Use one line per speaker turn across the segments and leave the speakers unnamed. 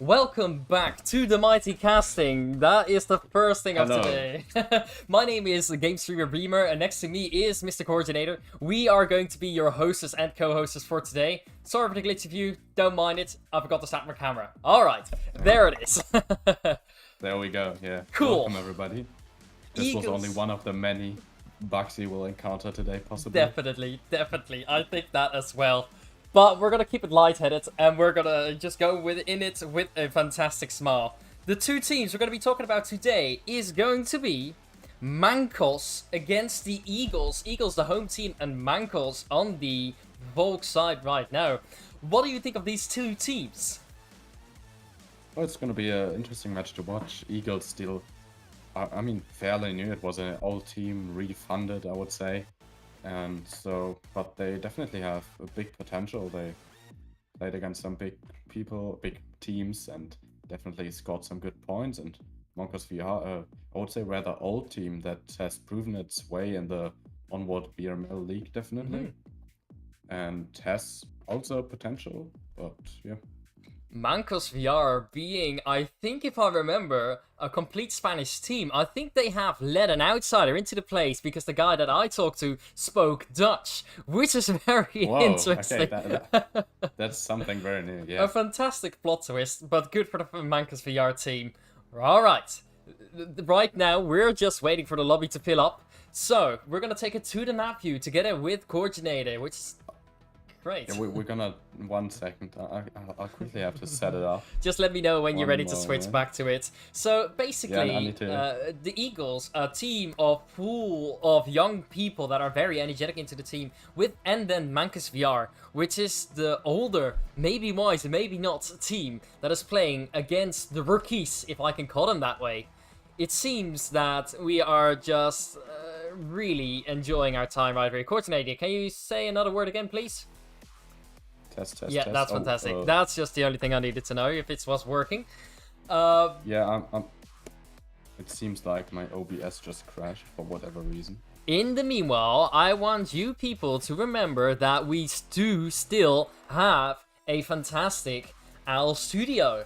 Welcome back to the Mighty Casting. That is the first thing of
Hello.
today. My name is Game Streamer Beamer, and next to me is Mr. Coordinator. We are going to be your hostess and co-hostess for today. Sorry for the glitchy view, don't mind it. I forgot to start my camera. Alright, there it is.
There we go, yeah.
Cool.
Welcome everybody. This was only one of the many bugs you will encounter today, possibly.
Definitely. I think that as well. But we're gonna keep it lightheaded, and we're gonna just go within it with a fantastic smile. The two teams we're gonna be talking about today is going to be Mancos against the Eagles. Eagles the home team, and Mancos on the Volk side right now. What do you think of these two teams?
Well, it's gonna be an interesting match to watch. Eagles still, I mean, fairly new. It was an old team, refunded, I would say. And so, but they definitely have a big potential. They played against some big people, big teams, and definitely scored some good points. And MancosVR, I would say, rather old team that has proven its way in the onward VRML league, definitely, and has also potential. But yeah.
MancosVR being, I think if I remember, a complete Spanish team. I think they have let an outsider into the place because the guy that I talked to spoke Dutch, which is very interesting.
Okay, that's something very new, yeah.
A fantastic plot twist, but good for the MancosVR team. Alright, right now we're just waiting for the lobby to fill up. So, we're gonna take it to the map view together with Coordinator, which is great.
Yeah, we're gonna, 1 second, I'll quickly have to set it up.
Just let me know when you're ready to
moment.
switch back to it. So basically,
Yeah, I need to...
the Eagles, a team full of young people that are very energetic into the team, and then MancosVR, which is the older, maybe wise, maybe not team that is playing against the rookies, if I can call them that way. It seems that we are just really enjoying our time right here. Coordinator, can you say another word again, please?
Test,
Yeah,
test.
that's fantastic.
Oh,
That's just the only thing I needed to know, if it was working.
Yeah, it seems like my OBS just crashed for whatever reason.
In the meanwhile, I want you people to remember that we do still have a fantastic OWL Studio.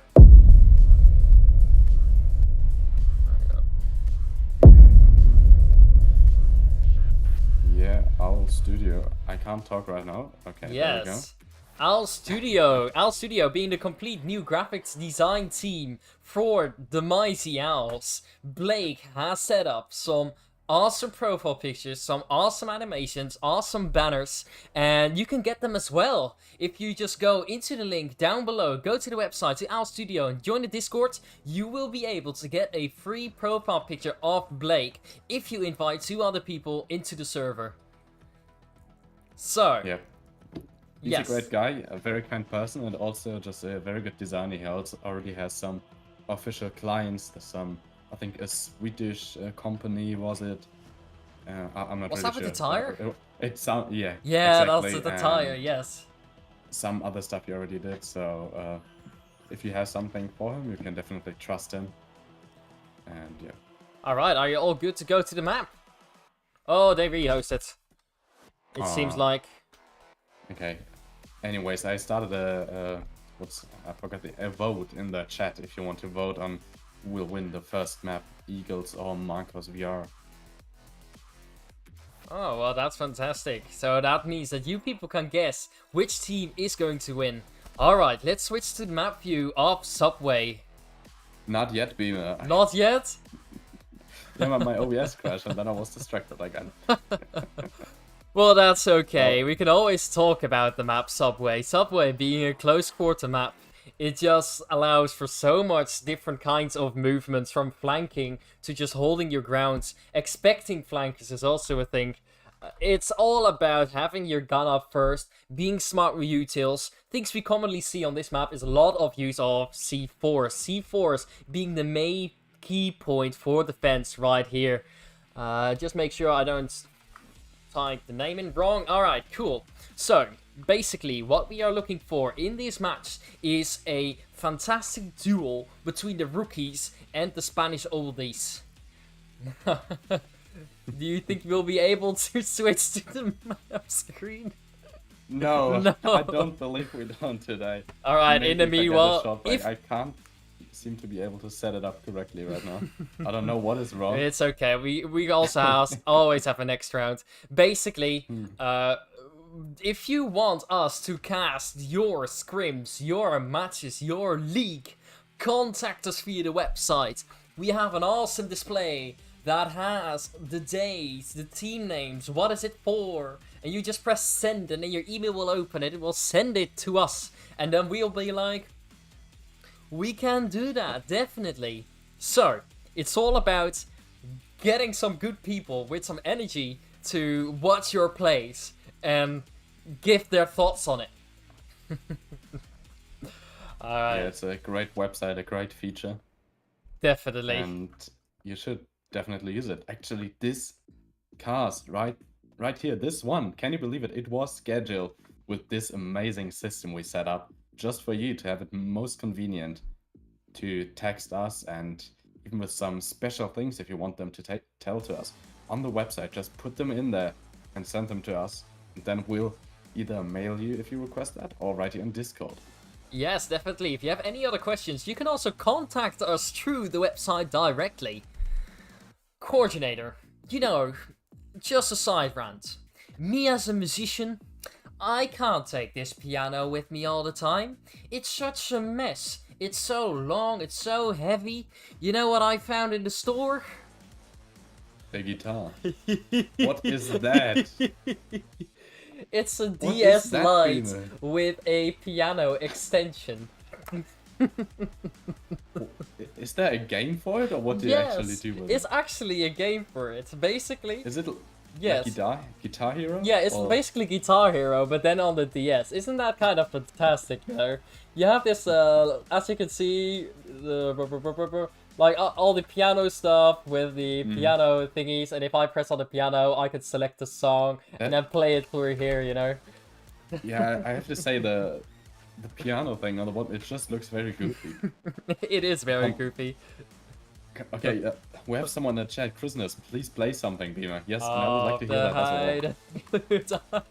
Yeah, OWL Studio. I can't talk right now. Okay, there we go.
Yes. OWL Studio. OWL Studio being the complete new graphics design team for the Mighty Owls. Blake has set up some awesome profile pictures, some awesome animations, awesome banners, and you can get them as well. If you just go into the link down below, go to the website, to OWL Studio, and join the Discord, you will be able to get a free profile picture of Blake if you invite 2 other people into the server. So,
Yeah. He's a great guy, a very kind person, and also just a very good designer. He also already has some official clients, some, I think, a Swedish company, was it? I'm not really sure.
Was that with the tire?
It sounds, yeah.
Yeah,
exactly.
that's the tire, yes.
Some other stuff he already did, so if you have something for him, you can definitely trust him. And yeah.
Alright, are you all good to go to the map? Oh, they rehosted. It seems like.
Okay. Anyways, I started a vote in the chat if you want to vote on who will win the first map, Eagles or MancosVR.
Oh, well, that's fantastic. So that means that you people can guess which team is going to win. Alright, let's switch to the map view of Subway.
Not yet, Beamer.
Not yet?
Yeah, my OBS crashed and then I was distracted again.
Well, that's okay. We can always talk about the map Subway. Subway being a close quarter map, it just allows for so much different kinds of movements, from flanking to just holding your grounds. Expecting flankers is also a thing. It's all about having your gun up first, being smart with utils. Things we commonly see on this map is a lot of use of C4s. C4s being the main key point for defense right here. Just make sure I don't type the name in wrong. Alright, cool. So, basically, what we are looking for in this match is a fantastic duel between the rookies and the Spanish oldies. Do you think we'll be able to switch to the map screen?
No,
No.
I don't believe we don't today.
Alright, in the
Maybe if I get a
meanwhile,
shot back. I can't seem to be able to set it up correctly right now. I don't know what is wrong.
It's okay. We also always have a next round. Basically, if you want us to cast your scrims, your matches, your league, contact us via the website. We have an awesome display that has the dates, the team names, what is it for, and you just press send and then your email will open it will send it to us, and then we'll be like, we can do that, definitely. So, it's all about getting some good people with some energy to watch your plays and give their thoughts on it. Alright.
Yeah, it's a great website, a great feature.
Definitely.
And you should definitely use it. Actually, this cast right here, this one, can you believe it? It was scheduled with this amazing system we set up just for you to have it most convenient to text us, and even with some special things if you want them to tell to us on the website. Just put them in there and send them to us, and then we'll either mail you if you request that or write you in Discord.
Yes, definitely. If you have any other questions, you can also contact us through the website directly. Coordinator, you know, just a side rant. Me as a musician, I can't take this piano with me all the time. It's such a mess. It's so long, it's so heavy. You know what I found in the store?
The guitar. What is that?
It's a
What
DS
is that,
Lite
Beamer?
with a piano extension.
Is there a game for it, or what do you actually do with
it's
it?
actually a game for it. Basically,
Is it
yes.
like Guitar Hero?
Yeah, it's
Or-
basically Guitar Hero, but then on the DS. Isn't that kind of fantastic, though? You have this, as you can see, like all the piano stuff with the piano thingies, and if I press on the piano, I could select a song and then play it through here, you know?
Yeah, I have to say the piano thing on the bottom, it just looks very goofy.
It is very goofy.
Okay, we have someone in the chat. Christmas, please play something, Beamer. Yes, and I would like to hear that as well.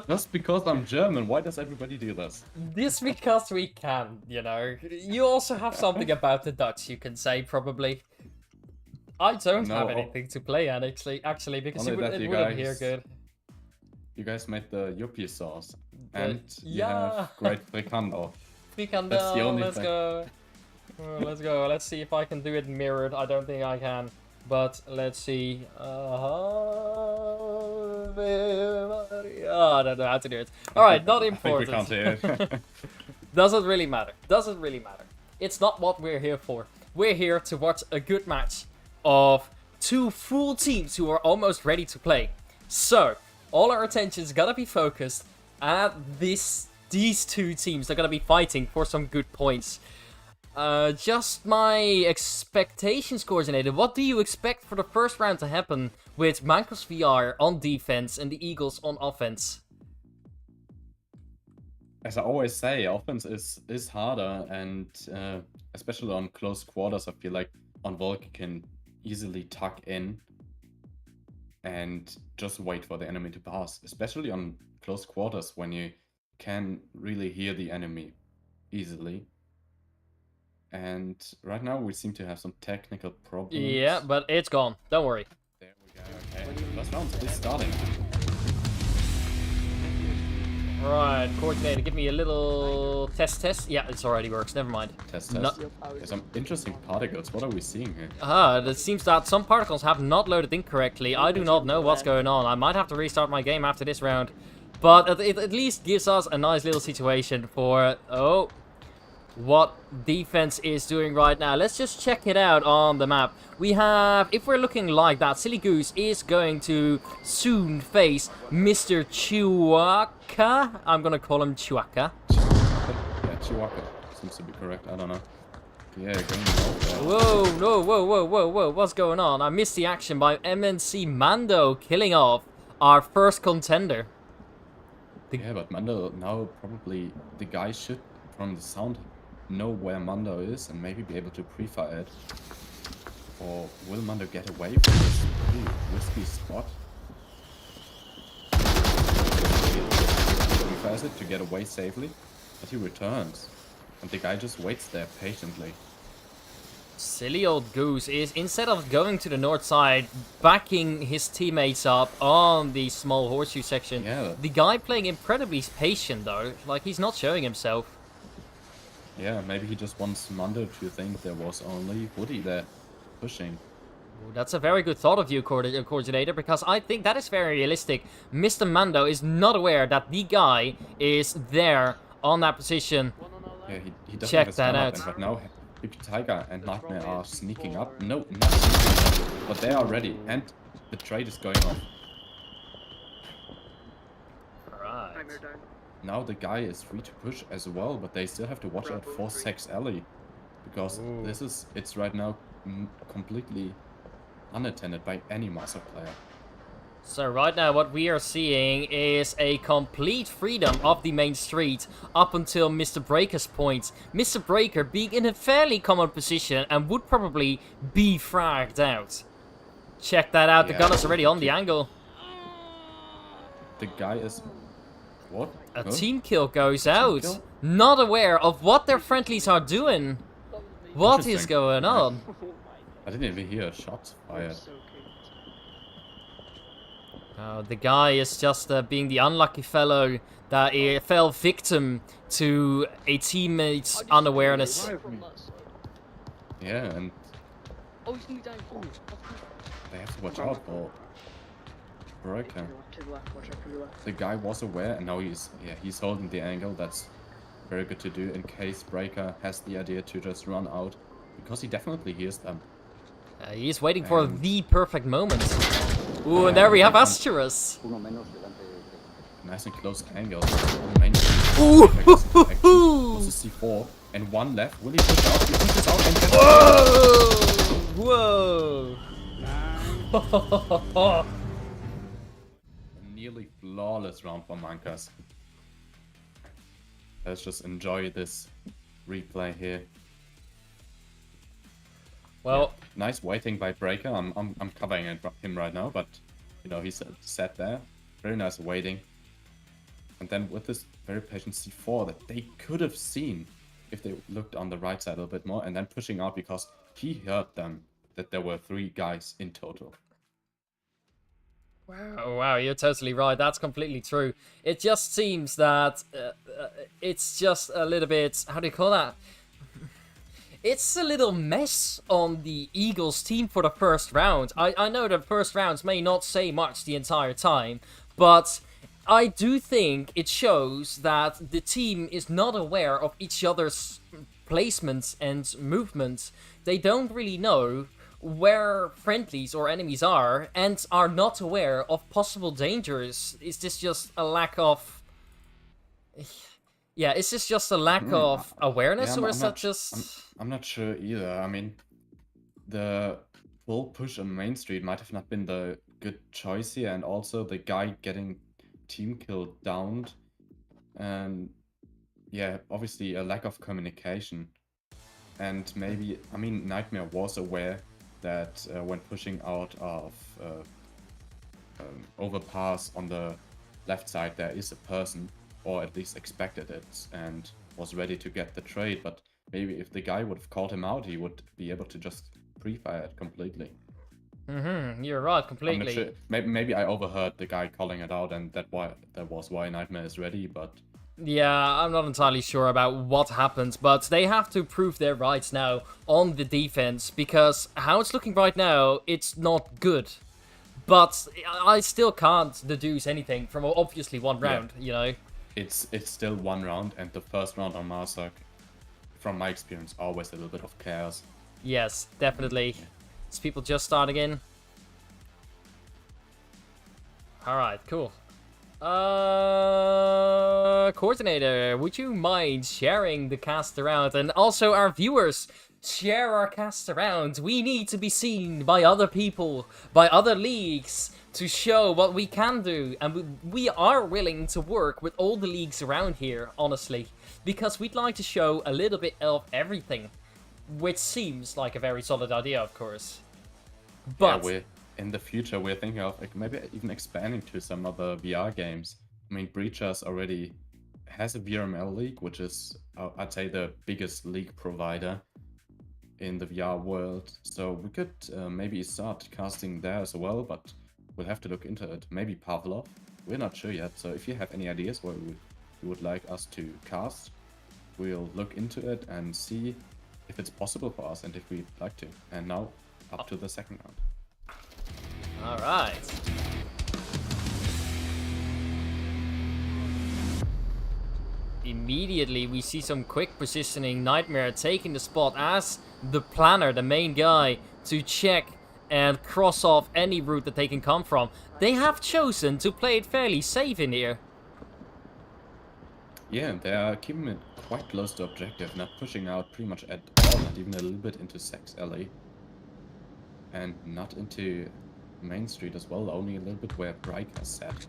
Just because I'm German, why does everybody do this?
This because we can, you know. You also have something about the Dutch, you can say, probably. I don't have anything to play, actually, because
Only that
it
you
wouldn't hear
guys-
good.
You guys made the yuppie sauce,
The-
and you
yeah.
have great frikandel.
We can
That's the only
let's
thing.
go. Oh, let's go. Let's see if I can do it mirrored. I don't think I can. But let's see. I don't know how to do it. Alright, not
I think we
important.
can't hear it.
Doesn't really matter. Doesn't really matter. It's not what we're here for. We're here to watch a good match of two full teams who are almost ready to play. So, all our attention's gotta be focused at these two teams. They're gonna be fighting for some good points. Just my expectations, Coordinator. What do you expect for the first round to happen with MancosVR on defense and the Eagles on offense?
As I always say, offense is harder, and especially on close quarters, I feel like on Volk you can easily tuck in and just wait for the enemy to pass, especially on close quarters when you can really hear the enemy easily. And right now we seem to have some technical problems.
Yeah, but it's gone. Don't worry.
There we go, okay. First round is starting.
Right, Coordinator, give me a little test. Yeah, it already works. Never mind.
Test.
No-
There's some interesting particles. What are we seeing here?
It seems that some particles have not loaded incorrectly. I do not know what's going on. I might have to restart my game after this round. But it at least gives us a nice little situation for, what defense is doing right now. Let's just check it out on the map. We have, if we're looking like that, Silly Goose is going to soon face Mr. Chihuahua. I'm gonna call him Chihuahua.
Yeah, Chihuahua seems to be correct. I don't know. Yeah, going out there.
Whoa, no, whoa, what's going on? I missed the action by MNC Mando killing off our first contender.
Yeah, but Mando now probably the guy should, from the sound, know where Mando is and maybe be able to pre-fire it. Or will Mando get away from this risky spot? tries it to get away safely, but he returns. And the guy just waits there patiently.
Silly old Goose is, instead of going to the north side, backing his teammates up on the small horseshoe section.
Yeah.
The guy playing incredibly patient, though. Like, he's not showing himself.
Yeah, maybe he just wants Mando to think there was only Woody there pushing.
Ooh, that's a very good thought of you, Coordinator, because I think that is very realistic. Mr. Mando is not aware that the guy is there on that position.
Yeah, he doesn't
Check
have a
that
stun up,
out.
and right now Big Tiger and Nightmare are sneaking up. No, not sneaking up, but they are ready, and the trade is going off.
Right.
Now the guy is free to push as well, but they still have to watch out for Sex Alley. Because it's right now completely unattended by any Master player.
So right now what we are seeing is a complete freedom of the main street up until Mr. Breaker's point. Mr. Breaker being in a fairly common position and would probably be fragged out. Check that out, the gun is already on the angle.
The guy is... What?
A team kill goes out. Kill? Not aware of what their friendlies are doing. What is going on?
I didn't even hear shots fired.
The guy is just being the unlucky fellow that fell victim to a teammate's unawareness.
Yeah, and they have to watch out for Breaker. The guy was aware, and now he's holding the angle. That's very good to do in case Breaker has the idea to just run out, because he definitely hears them.
He's waiting for the perfect moment. Ooh, and there we have Asterus.
Nice and close angle.
Ooh!
Also C4, and one left. Will he push out? He pushes out and gets...
Whoa! Whoa!
Nearly flawless round for Mancos. Let's just enjoy this replay here.
Well,
yeah, nice waiting by Breaker. I'm covering him right now, but you know, he's sat there. Very nice waiting. And then with this very patient C4 that they could have seen if they looked on the right side a little bit more, and then pushing out because he heard them that there were 3 guys in total.
Wow, you're totally right. That's completely true. It just seems that it's just a little bit, how do you call that? It's a little mess on the Eagles team for the first round. I know the first rounds may not say much the entire time, but I do think it shows that the team is not aware of each other's placements and movements. They don't really know where friendlies or enemies are, and are not aware of possible dangers. Is this just a lack of... Yeah, is this just a lack of awareness, or is that just...
I'm not sure either. I mean, the full push on Main Street might have not been the good choice here, and also the guy getting team killed downed, and yeah, obviously a lack of communication. And maybe, I mean, Nightmare was aware that when pushing out of overpass on the left side there is a person, or at least expected it, and was ready to get the trade, but maybe if the guy would have called him out, he would be able to just pre-fire it completely.
You're right, completely.
I'm not sure. Maybe I overheard the guy calling it out, and that was why Nightmare is ready, but...
Yeah, I'm not entirely sure about what happened, but they have to prove their rights now on the defense, because how it's looking right now, it's not good. But I still can't deduce anything from obviously one round, you know?
It's still one round, and the first round on Marsak, from my experience, always a little bit of chaos.
Yes, definitely. It's people just starting in. Alright, cool. Coordinator, would you mind sharing the cast around? And also our viewers, share our cast around. We need to be seen by other people, by other leagues, to show what we can do. And we are willing to work with all the leagues around here, honestly. Because we'd like to show a little bit of everything. Which seems like a very solid idea, of course. But...
yeah, in the future, we're thinking of maybe even expanding to some other VR games. I mean, Breacher's already has a VRML league, which is, I'd say, the biggest league provider in the VR world. So we could maybe start casting there as well, but we'll have to look into it. Maybe Pavlov. We're not sure yet. So if you have any ideas what you would like us to cast, we'll look into it and see if it's possible for us and if we'd like to. And now up to the second round.
All right. Immediately we see some quick positioning. Nightmare taking the spot as the planner, the main guy, to check and cross off any route that they can come from. They have chosen to play it fairly safe in here.
Yeah, they are keeping it quite close to objective, not pushing out pretty much at all, not even a little bit into Sex Alley. And not into Main Street as well, only a little bit where Bryka sat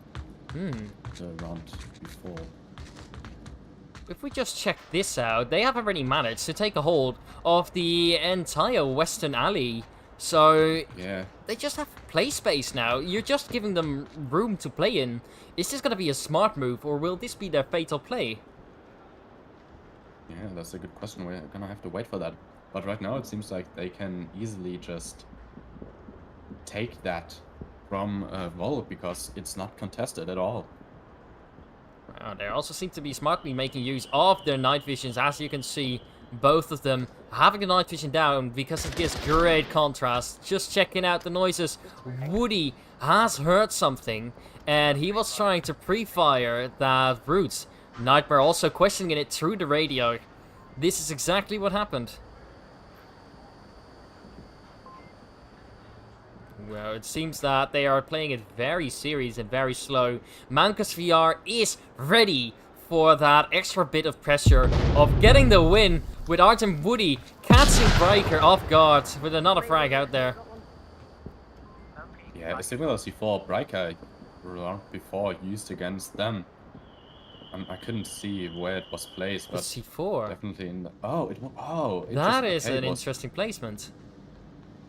the round before.
If we just check this out, they have already managed to take a hold of the entire Western Alley. So,
yeah,
they just have play space now. You're just giving them room to play in. Is this going to be a smart move, or will this be their fatal play?
Yeah, that's a good question. We're gonna have to wait for that. But right now it seems like they can easily just take that from Vol because it's not contested at all.
They also seem to be smartly making use of their night visions. As you can see, both of them having the night vision down because of this great contrast. Just checking out the noises. Woody has heard something, and he was trying to pre-fire that route. Nightmare also questioning it through the radio. This is exactly what happened. Well, it seems that they are playing it very serious and very slow. MancosVR is ready for that extra bit of pressure of getting the win with Artem Woody catching Breaker off guard with another frag out there.
Yeah, similar as before, Bryka round before used against them. I couldn't see where it was placed, but
C4.
definitely in the... Oh,
That is
okay,
an interesting placement.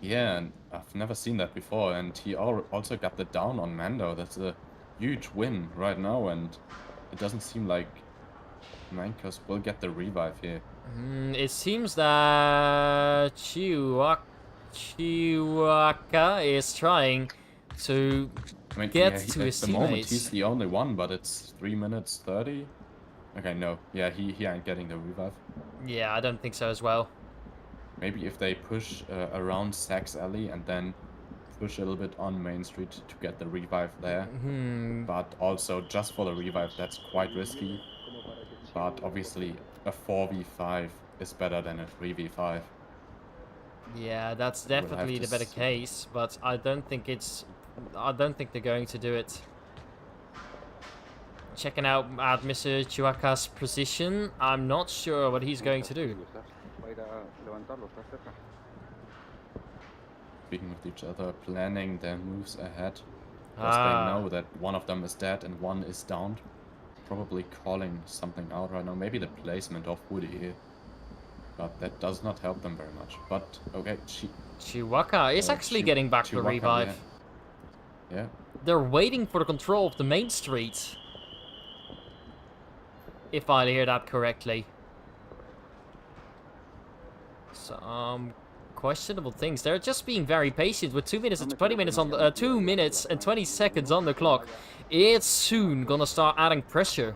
Yeah, and I've never seen that before, and he also got the down on Mando. That's a huge win right now, and it doesn't seem like Mancos will get the revive here.
It seems that Chihuahua is trying to get to his
at the moment
teammates.
he's the only one, but it's 3 minutes 30. Okay, no, yeah, he ain't getting the revive.
Yeah, I don't think so as well.
Maybe if they push around Sax Alley and then push a little bit on Main Street to get the revive there. But also, just for the revive, that's quite risky. But obviously, a 4v5 is better than a 3v5.
Yeah, that's definitely the better case, but I don't think they're going to do it. Checking out at Mr. Chihuahua's position, I'm not sure what he's going to do.
Speaking with each other, planning their moves ahead. Because they know that one of them is dead and one is downed. Probably calling something out right now. Maybe the placement of Woody here. But that does not help them very much. But, okay,
Chihuahua is actually getting back to the revive.
Yeah.
They're waiting for the control of the main street. If I hear that correctly. Some questionable things. They're just being very patient with 2 minutes and 20 minutes on the 2 minutes and 20 seconds on the clock. It's soon gonna start adding pressure.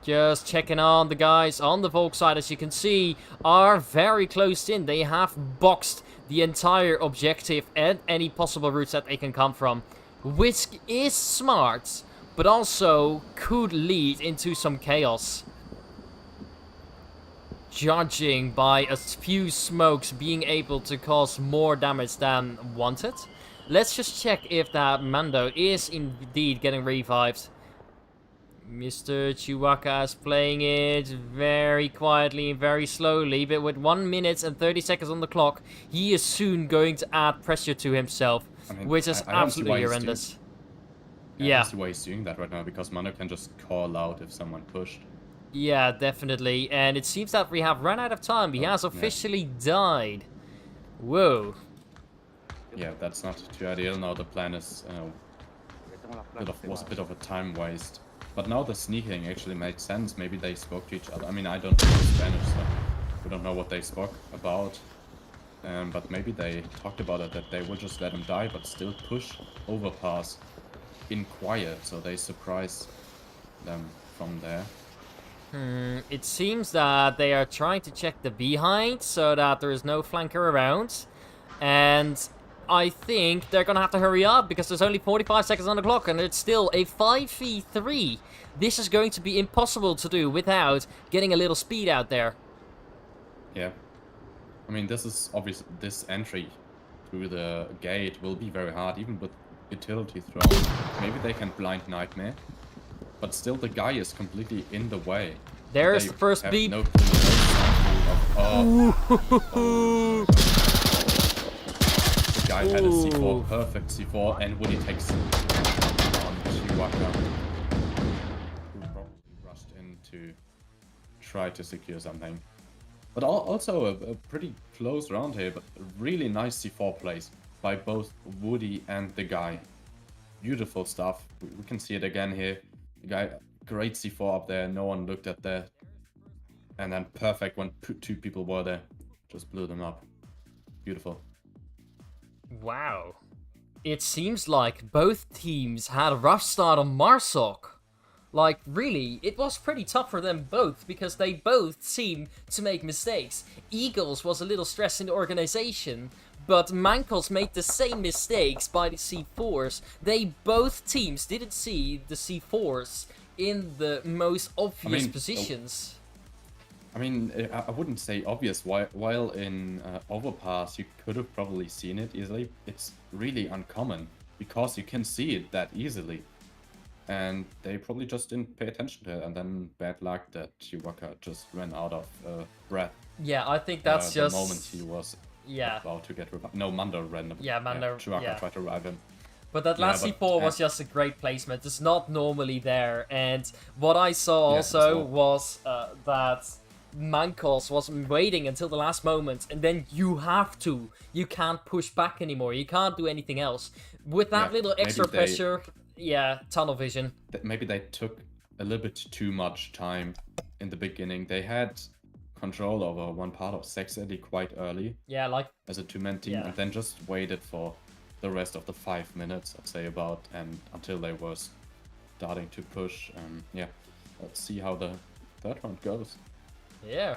Just checking on the guys on the Volk side, as you can see, are very close in. They have boxed the entire objective and any possible routes that they can come from, which is smart, but also could lead into some chaos. Judging by a few smokes being able to cause more damage than wanted. Let's just check if that Mando is indeed getting revived. Mr. Chihuahua is playing it very quietly and very slowly, but with 1 minute and 30 seconds on the clock, he is soon going to add pressure to himself, which is absolutely horrendous.
Yeah. I don't see why he's doing that right now, because Mando can just call out if someone pushed.
Yeah, definitely. And it seems that we have run out of time. He has officially died. Whoa.
Yeah, that's not too ideal. Now the plan is was a bit of a time waste. But now the sneaking actually made sense. Maybe they spoke to each other. I mean, I don't know Spanish, so we don't know what they spoke about. But maybe they talked about it, that they will just let him die, but still push overpass in quiet, so they surprise them from there.
It seems that they are trying to check the behind so that there is no flanker around. And I think they're gonna have to hurry up because there's only 45 seconds on the clock and it's still a 5v3. This is going to be impossible to do without getting a little speed out there.
Yeah. I mean, this is obvious. This entry through the gate will be very hard, even with utility thrown. Maybe they can blind Nightmare, but still the guy is completely in the way.
There's
They
the first
have
beep.
no clue oh. The guy had a C4, perfect C4, and Woody takes on Chihuahua, who probably rushed in to try to secure something. But also a pretty close round here, but a really nice C4 plays by both Woody and the guy. Beautiful stuff. We can see it again here. The guy, great C4 up there. No one looked at that. And then perfect when two people were there. Just blew them up. Beautiful.
Wow. It seems like both teams had a rough start on Marsoc. Like, really, it was pretty tough for them both, because they both seemed to make mistakes. Eagles was a little stressed in the organization, but Mancos made the same mistakes by the C4s. Both teams didn't see the C4s in the most obvious positions.
I mean, I wouldn't say obvious. While in Overpass, you could have probably seen it easily. It's really uncommon, because you can see it that easily. And they probably just didn't pay attention to it, and then bad luck that Chihuahua just ran out of breath.
Yeah, I think that's just...
the moment he was about to get revived. No, Mando ran. Chihuahua tried to revive him.
But that last C4 was just a great placement. It's not normally there. And what I saw also was that Mancos was waiting until the last moment, and then you can't push back anymore. You can't do anything else. With that little extra pressure... Yeah, tunnel vision.
Maybe they took a little bit too much time in the beginning. They had control over one part of Sex Eddy quite early.
Yeah, like...
as a two-man team, and then just waited for the rest of the 5 minutes, I'd say, and until they were starting to push. Yeah, let's see how the third round goes.
Yeah.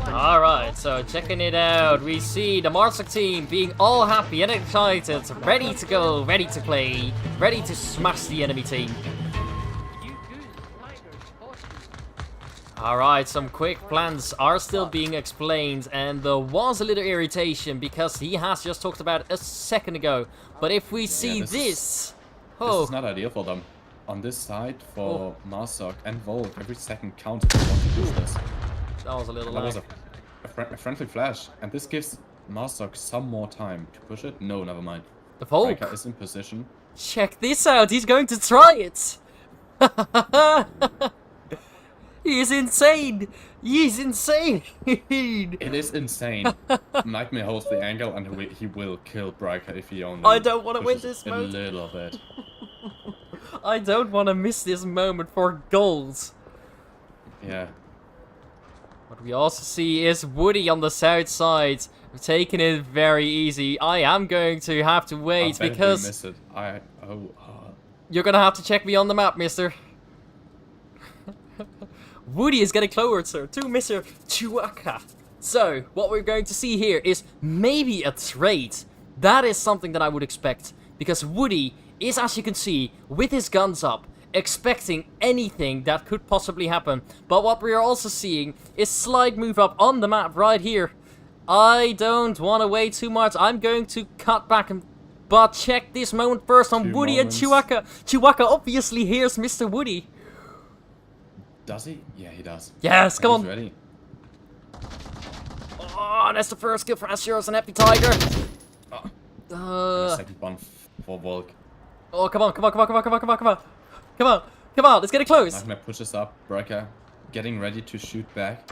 Alright, so checking it out, we see the Marsoc team being all happy and excited, ready to go, ready to play, ready to smash the enemy team. Alright, some quick plans are still being explained, and there was a little irritation because he has just talked about it a second ago. But if we see this...
This is not ideal for them. On this side, for Marsoc and Volk, every second counts if they want to use this.
That was a little lag.
That was a friendly flash, and this gives Marsoc some more time to push it. No, never mind.
The Volk
is in position.
Check this out, he's going to try it! He is insane! He's insane!
It is insane. Nightmare holds the angle, and he will kill Bryker if he only...
I don't want to win this
a
mode.
little bit.
I don't want to miss this moment for goals.
Yeah.
What we also see is Woody on the south side, taking it very easy. I am going to have to wait because...
miss it.
You're gonna have to check me on the map, mister. Woody is getting closer to Mr. Chihuahua. So, what we're going to see here is maybe a trade. That is something that I would expect. Because Woody is, as you can see, with his guns up, expecting anything that could possibly happen. But what we are also seeing is slight move up on the map right here. I don't want to wait too much. I'm going to cut back and... But check this moment first on Woody and Chihuahua. Chihuahua obviously hears Mr. Woody.
Does he? Yeah, he does.
Yes, come on.
He's ready.
Oh, that's the first kill for Asheros and Happy Tiger.
Second one for Volk.
Oh, come on. Come on, let's get it close.
Nightmare pushes up. Breaker getting ready to shoot back.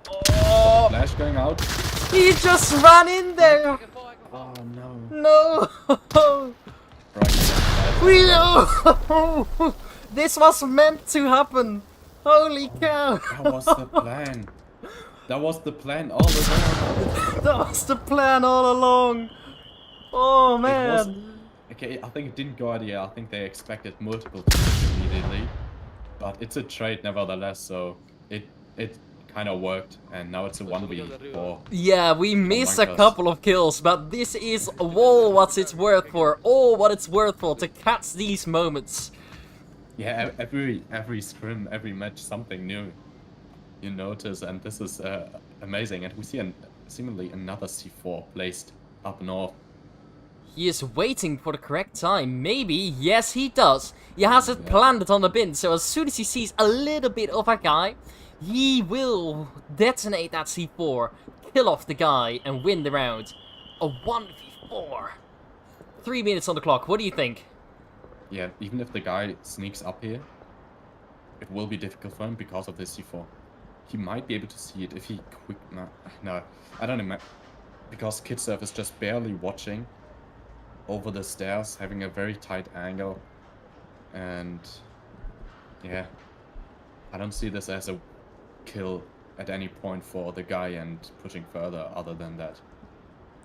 Oh,
Flash going out.
He just ran in there. no!
Right.
We know! This was meant to happen! Holy cow!
That was the plan. That was the plan all along.
That was the plan all along! Oh
It was...
man!
Okay, I think it didn't go idea. I think they expected multiple teams immediately. But it's a trade nevertheless, so it kind of worked. And now it's a 1v4.
Yeah, we missed a
Mancos.
couple of kills, but this is all what it's worth for. All what it's worth for to catch these moments.
Yeah, every scrim, every match, something new you notice, and this is amazing. And we see seemingly another C4 placed up north.
He is waiting for the correct time. Maybe, yes he does. He has it planted on the bin, so as soon as he sees a little bit of a guy, he will detonate that C4, kill off the guy, and win the round. A 1v4. 3 minutes on the clock, what do you think?
Yeah, even if the guy sneaks up here, it will be difficult for him because of this C4. He might be able to see it if he quick... No, I don't know. Because Kitsurf is just barely watching over the stairs, having a very tight angle. And yeah, I don't see this as a kill at any point for the guy and pushing further other than that.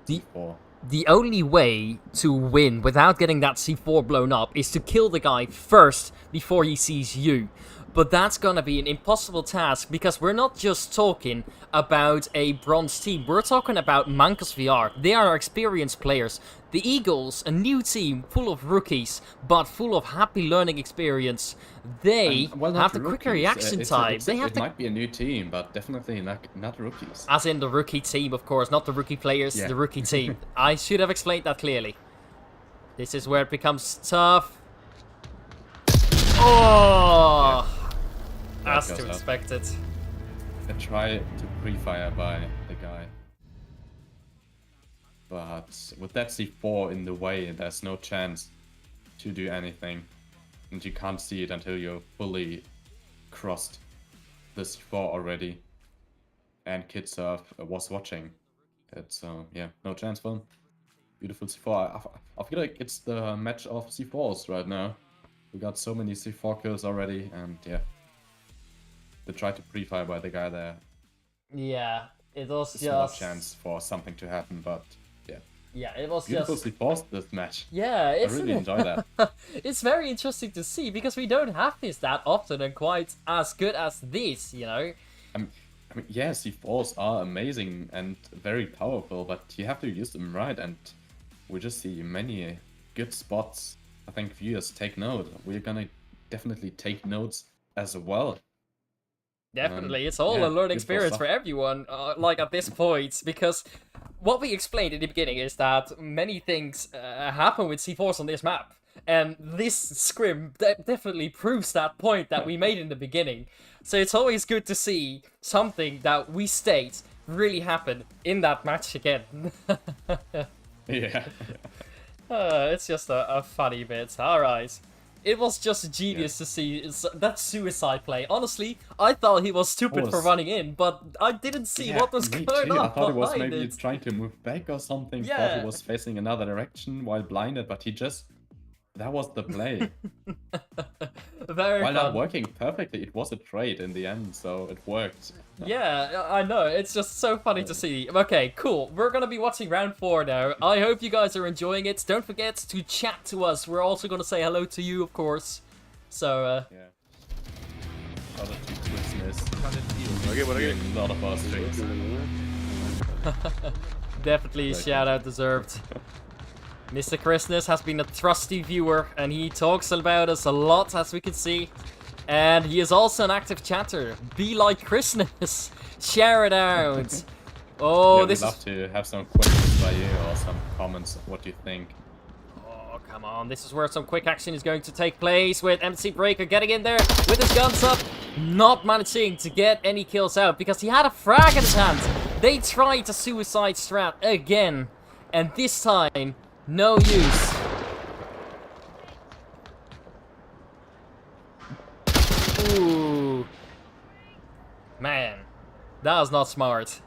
C4.
The only way to win without getting that C4 blown up is to kill the guy first before he sees you. But that's gonna be an impossible task because we're not just talking about a bronze team, we're talking about MancosVR. They are experienced players. The Eagles, a new team full of rookies, but full of happy learning experience. They have the quicker reaction time.
It might be a new team, but definitely not rookies.
As in the rookie team, of course, not the rookie players, the rookie team. I should have explained that clearly. This is where it becomes tough. Oh! As to expected.
A try to pre-fire by the guy. But with that C4 in the way, there's no chance to do anything. And you can't see it until you're fully crossed the C4 already. And Kitsurf was watching it, so yeah, no chance for him. Beautiful C4. I feel like it's the match of C4s right now. We got so many C4 kills already, and yeah. They tried to pre-fire by the guy there.
Yeah, it was
There's no chance for something to happen, but yeah.
Yeah, it was
Beautiful
just...
C4s this match.
Yeah,
I really enjoy that.
It's very interesting to see, because we don't have this that often and quite as good as this, you know?
I mean, yeah, C4s are amazing and very powerful, but you have to use them right, and we just see many good spots. I think viewers take note. We're gonna definitely take notes as well.
Definitely, it's all a learning experience for everyone, like at this point, because what we explained in the beginning is that many things happen with C4s on this map, and this scrim definitely proves that point that we made in the beginning. So it's always good to see something that we state really happen in that match again.
Yeah.
It's just a funny bit. Alright. It was just genius to see that suicide play. Honestly, I thought he was stupid for running in, but I didn't see what was going on.
I thought he was maybe trying to move back or something.
Yeah.
Thought he was facing another direction while blinded, but he just... That was the play.
Very
While
fun.
not working perfectly, it was a trade in the end, so it worked.
Yeah, I know. It's just so funny to see. Okay, cool. We're gonna be watching round 4 now. I hope you guys are enjoying it. Don't forget to chat to us. We're also gonna say hello to you, of course. So,
Yeah. Other two Christmas.
Okay.
A lot of our streams.
definitely shout out deserved. Mr. Christmas has been a trusty viewer, and he talks about us a lot, as we can see. And he is also an active chatter. Be like Christmas. Share it out. Oh,
Yeah,
this
we'd
is...
love to have some questions by you or some comments of what you think.
Oh, come on. This is where some quick action is going to take place with MC Breaker getting in there with his guns up. Not managing to get any kills out because he had a frag in his hand. They tried to suicide strat again. And this time... no use. Ooh. Man. That was not smart.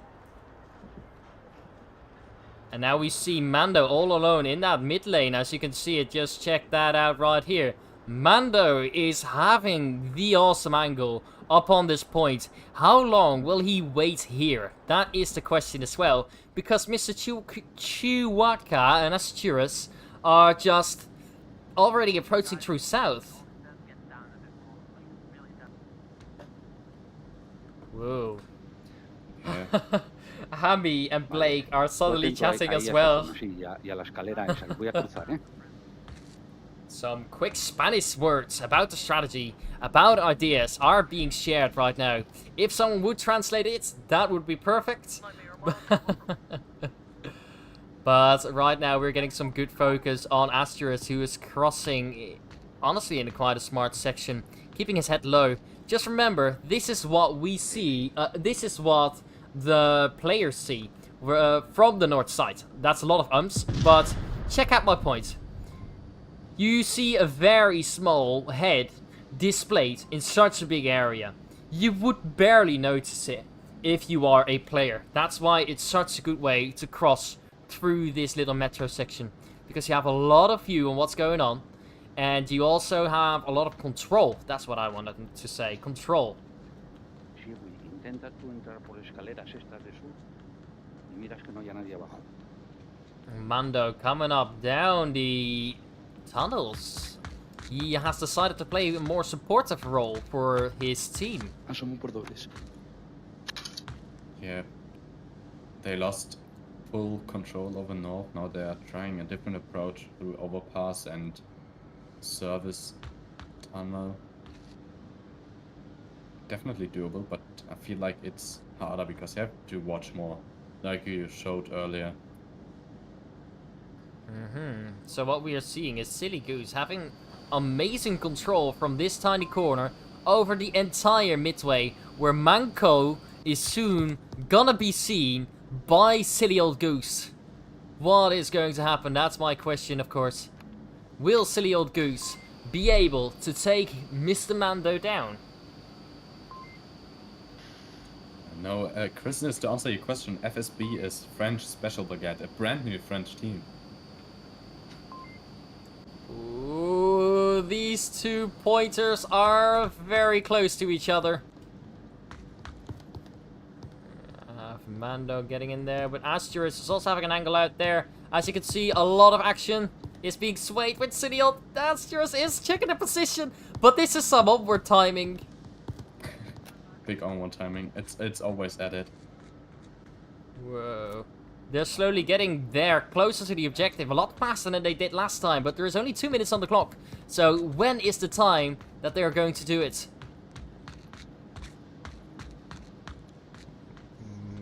And now we see Mando all alone in that mid lane. As you can see it, just check that out right here. Mando is having the awesome angle up on this point. How long will he wait here? That is the question as well. Because Mr. Chewbacca and Asturus are just already approaching through south. Whoa.
Yeah.
Hammy and Blake are suddenly chatting as well. Some quick Spanish words about the strategy, about ideas are being shared right now. If someone would translate it, that would be perfect. But right now we're getting some good focus on Asturus, who is crossing, honestly, in quite a smart section, keeping his head low. Just remember, this is what we see, this is what the players see from the north side. That's a lot of umps, but check out my point. You see a very small head displayed in such a big area. You would barely notice it if you are a player. That's why it's such a good way to cross through this little metro section, because you have a lot of view on what's going on, and you also have a lot of control. That's what I wanted to say, control. Mando coming up down the tunnels. He has decided to play a more supportive role for his team.
Yeah. They lost full control over North. Now they are trying a different approach through overpass and service tunnel. Definitely doable, but I feel like it's harder because you have to watch more, like you showed earlier.
So what we are seeing is Silly Goose having amazing control from this tiny corner over the entire midway, where Manco is soon gonna be seen by Silly Old Goose. What is going to happen? That's my question, of course. Will Silly Old Goose be able to take Mr. Mando down?
No, Chris, to answer your question, FSB is French Special Brigade, a brand new French team.
Ooh, these two pointers are very close to each other. Mando getting in there, but Asturus is also having an angle out there. As you can see, a lot of action is being swayed with City. Asturus is checking the position, but this is some upward timing.
Big onward timing. It's always at it.
Whoa. They're slowly getting there, closer to the objective, a lot faster than they did last time, but there is only 2 minutes on the clock. So when is the time that they are going to do it?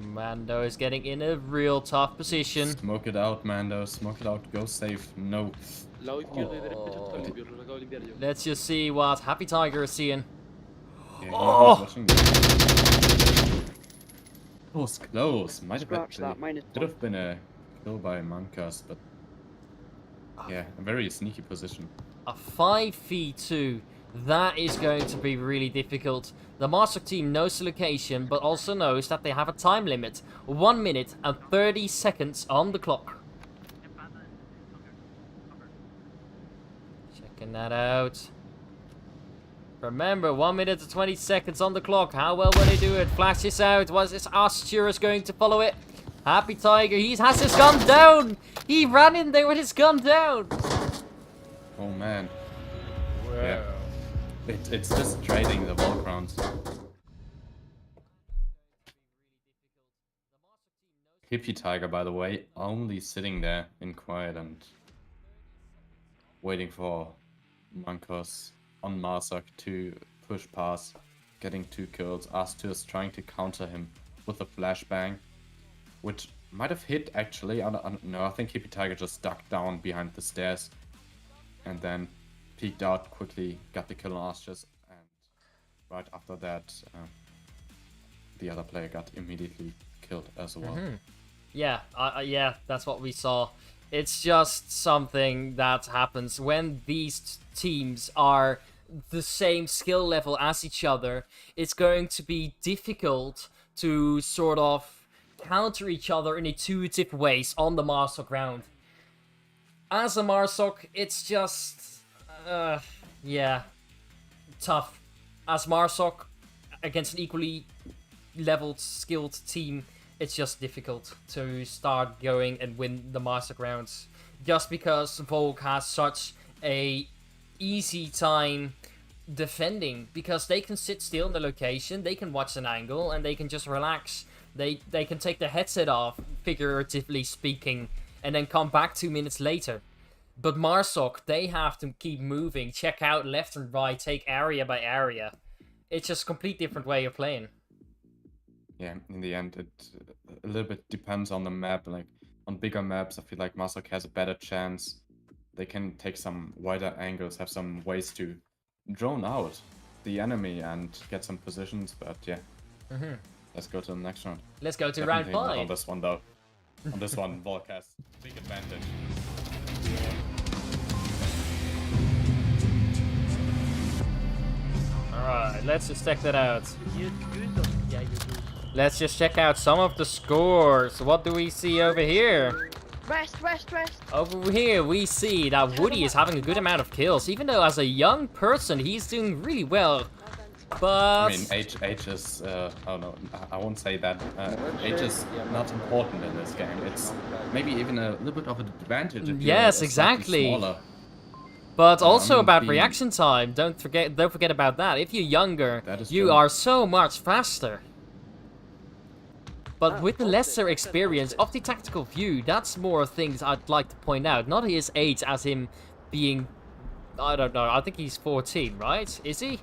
Mando is getting in a real tough position.
Smoke it out, Mando. Smoke it out. Go safe. No.
Let's just see what Happy Tiger is seeing.
Yeah, he's watching this. It was close. Might have could have been a kill by Mancos, but yeah, a very sneaky position.
A 5v2. That is going to be really difficult. The Master team knows the location, but also knows that they have a time limit. 1 minute and 30 seconds on the clock. Checking that out. Remember, 1 minute and 20 seconds on the clock. How well will they do it? Flashes out. Was this Asturus going to follow it? Happy Tiger, he has his gun down! He ran in there with his gun down!
Oh man.
Wow.
Yeah. It's just trading the ball grounds. Hippie Tiger, by the way, only sitting there in quiet and waiting for Mancos on Marsak to push past, getting 2 kills. Asturus trying to counter him with a flashbang, which might have hit actually. No, I think Hippie Tiger just ducked down behind the stairs and then peeked out quickly, got the kill on Asturus, and right after that, the other player got immediately killed as well.
Yeah, yeah, that's what we saw. It's just something that happens when these teams are the same skill level as each other. It's going to be difficult to sort of counter each other in intuitive ways on the Marsoc round. As a Marsoc, it's just... yeah, tough. As Marsoc, against an equally leveled, skilled team, it's just difficult to start going and win the Marsoc rounds. Just because Volk has such a easy time defending, because they can sit still in the location, they can watch an angle, and they can just relax. They can take their headset off, figuratively speaking, and then come back 2 minutes later. But Marsoc, they have to keep moving, check out left and right, take area by area. It's just a complete different way of playing.
Yeah, in the end, it a little bit depends on the map. Like, on bigger maps, I feel like Marsoc has a better chance. They can take some wider angles, have some ways to drone out the enemy and get some positions, but yeah. Let's go to the next round.
Let's go to
Definitely
round
not
5.
on this one, though. On this one, Volk has big advantage.
Alright, let's just check that out.
Yeah, you do.
Let's just check out some of the scores. What do we see over here?
Rest.
Over here, we see that Woody is having a good amount of kills, even though as a young person, he's doing really well. But...
I mean, age is, oh no, I won't say that. Age is not important in this game. It's maybe even a little bit of an advantage if
yes,
you're
exactly.
smaller.
But also
I mean,
about reaction time. Don't forget about that. If you're younger,
That is
you
true.
are so much faster. But with the lesser experience of the tactical view, that's more things I'd like to point out. Not his age as him being... I don't know, I think he's 14, right? Is he?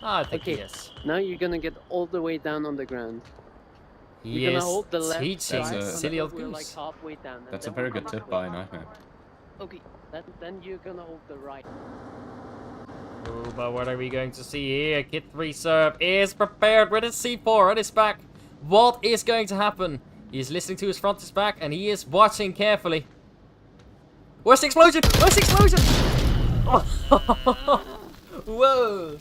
I think he
Okay.
is.
Now you're gonna get all the way down on the ground.
He
You're gonna
is
hold the left
teaching
side,
That's a-
silly old
we're like
goose.
halfway down. and
That's a
then
very
we'll
good
come
tip
back
by
up.
Nightmare.
Okay, then you're gonna hold the right.
Oh, but what are we going to see here? Kit 3 Serb is prepared with his C4 on his back. What is going to happen? He is listening to his front, his back, and he is watching carefully. Where's the explosion? Where's the explosion? Whoa!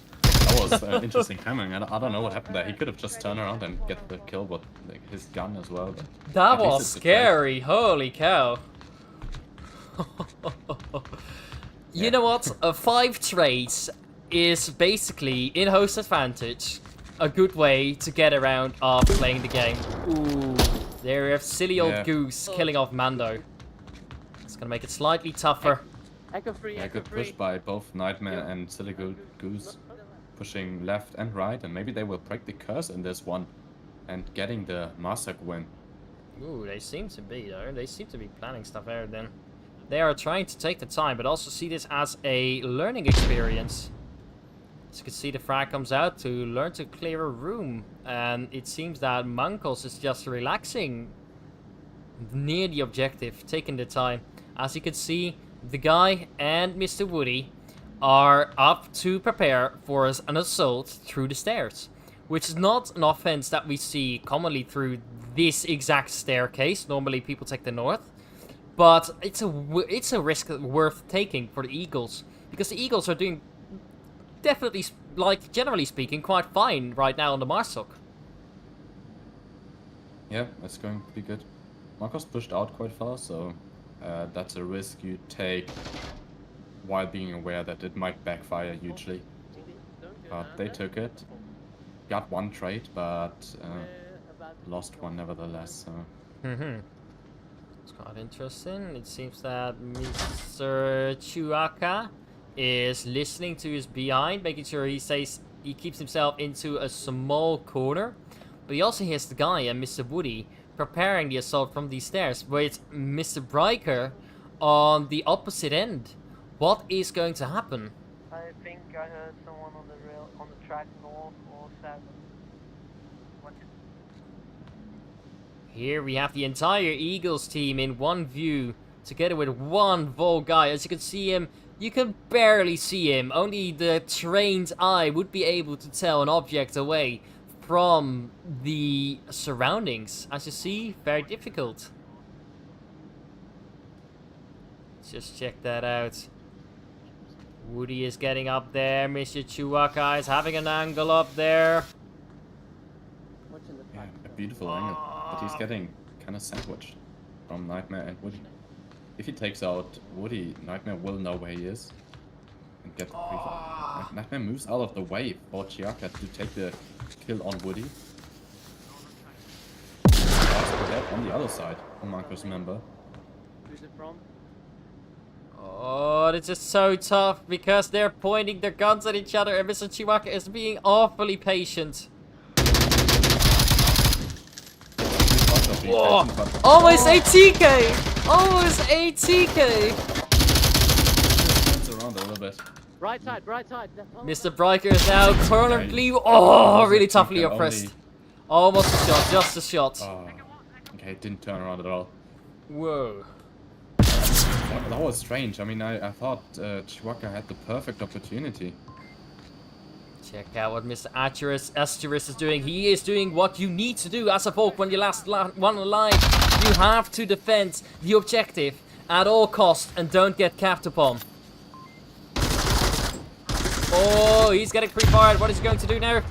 That was interesting timing. I don't know what happened there. He could have just turned around and get the kill with like, his gun as well. But
That
at least
was
it's a
scary. Holy cow. You
Yeah.
know what? 5 trades is basically, in host advantage, a good way to get around of playing the game. Ooh, there we have silly old
Yeah.
Goose killing off Mando. It's gonna make it slightly tougher.
Echo free,
Yeah,
echo
good
free.
push by both Nightmare and Silly Goose, pushing left and right, and maybe they will break the curse in this one and getting the Marsoc win.
Ooh, they seem to be though. They seem to be planning stuff out then. They are trying to take the time, but also see this as a learning experience. As you can see, the frag comes out to learn to clear a room, and it seems that Mancos is just relaxing near the objective, taking the time. As you can see, the guy and Mr. Woody are up to prepare for an assault through the stairs, which is not an offense that we see commonly through this exact staircase. Normally people take the north, but it's a risk worth taking for the Eagles, because the Eagles are doing definitely, like, generally speaking, quite fine right now on the Marsoc.
Yeah, that's going to be good. Marcos pushed out quite far, so that's a risk you take while being aware that it might backfire hugely. But they took it. Got one trade, but lost one nevertheless. So.
It's quite interesting. It seems that Mr. Chuaka is listening to his behind, making sure he keeps himself into a small corner. But he also hears the guy and Mr. Woody preparing the assault from these stairs, with Mr. Bryker on the opposite end. What is going to happen?
I think I heard someone on the rail, on the track north or south.
Here we have the entire Eagles team in one view, together with one Vol guy. As you can see him, you can barely see him. Only the trained eye would be able to tell an object away from the surroundings. As you see, very difficult. Let's just check that out. Woody is getting up there. Mr. Chuaka is having an angle up there.
beautiful angle, but he's getting kind of sandwiched from Nightmare and Woody. If he takes out Woody, Nightmare will know where he is and get the pre-fire. Nightmare moves out of the way for Chiaka to take the kill on Woody. On the other side, on Mancos, remember.
Who's it from?
Oh, this is so tough because they're pointing their guns at each other and Mr. Chiwaka is being awfully patient. Whoa. Almost ATK! Almost ATK!
Turns around a little bit.
Right side.
Mr. Bryker is now currently really toughly oppressed. Almost a shot, just a shot.
Okay, didn't turn around at all.
Whoa.
That was strange. I mean, I thought Chiwaka had the perfect opportunity.
Check out what Mr. Asterisk is doing. He is doing what you need to do as a Volk when you last one alive. You have to defend the objective at all costs and don't get capped upon. Oh, he's getting pre-fired. What is he going to do now?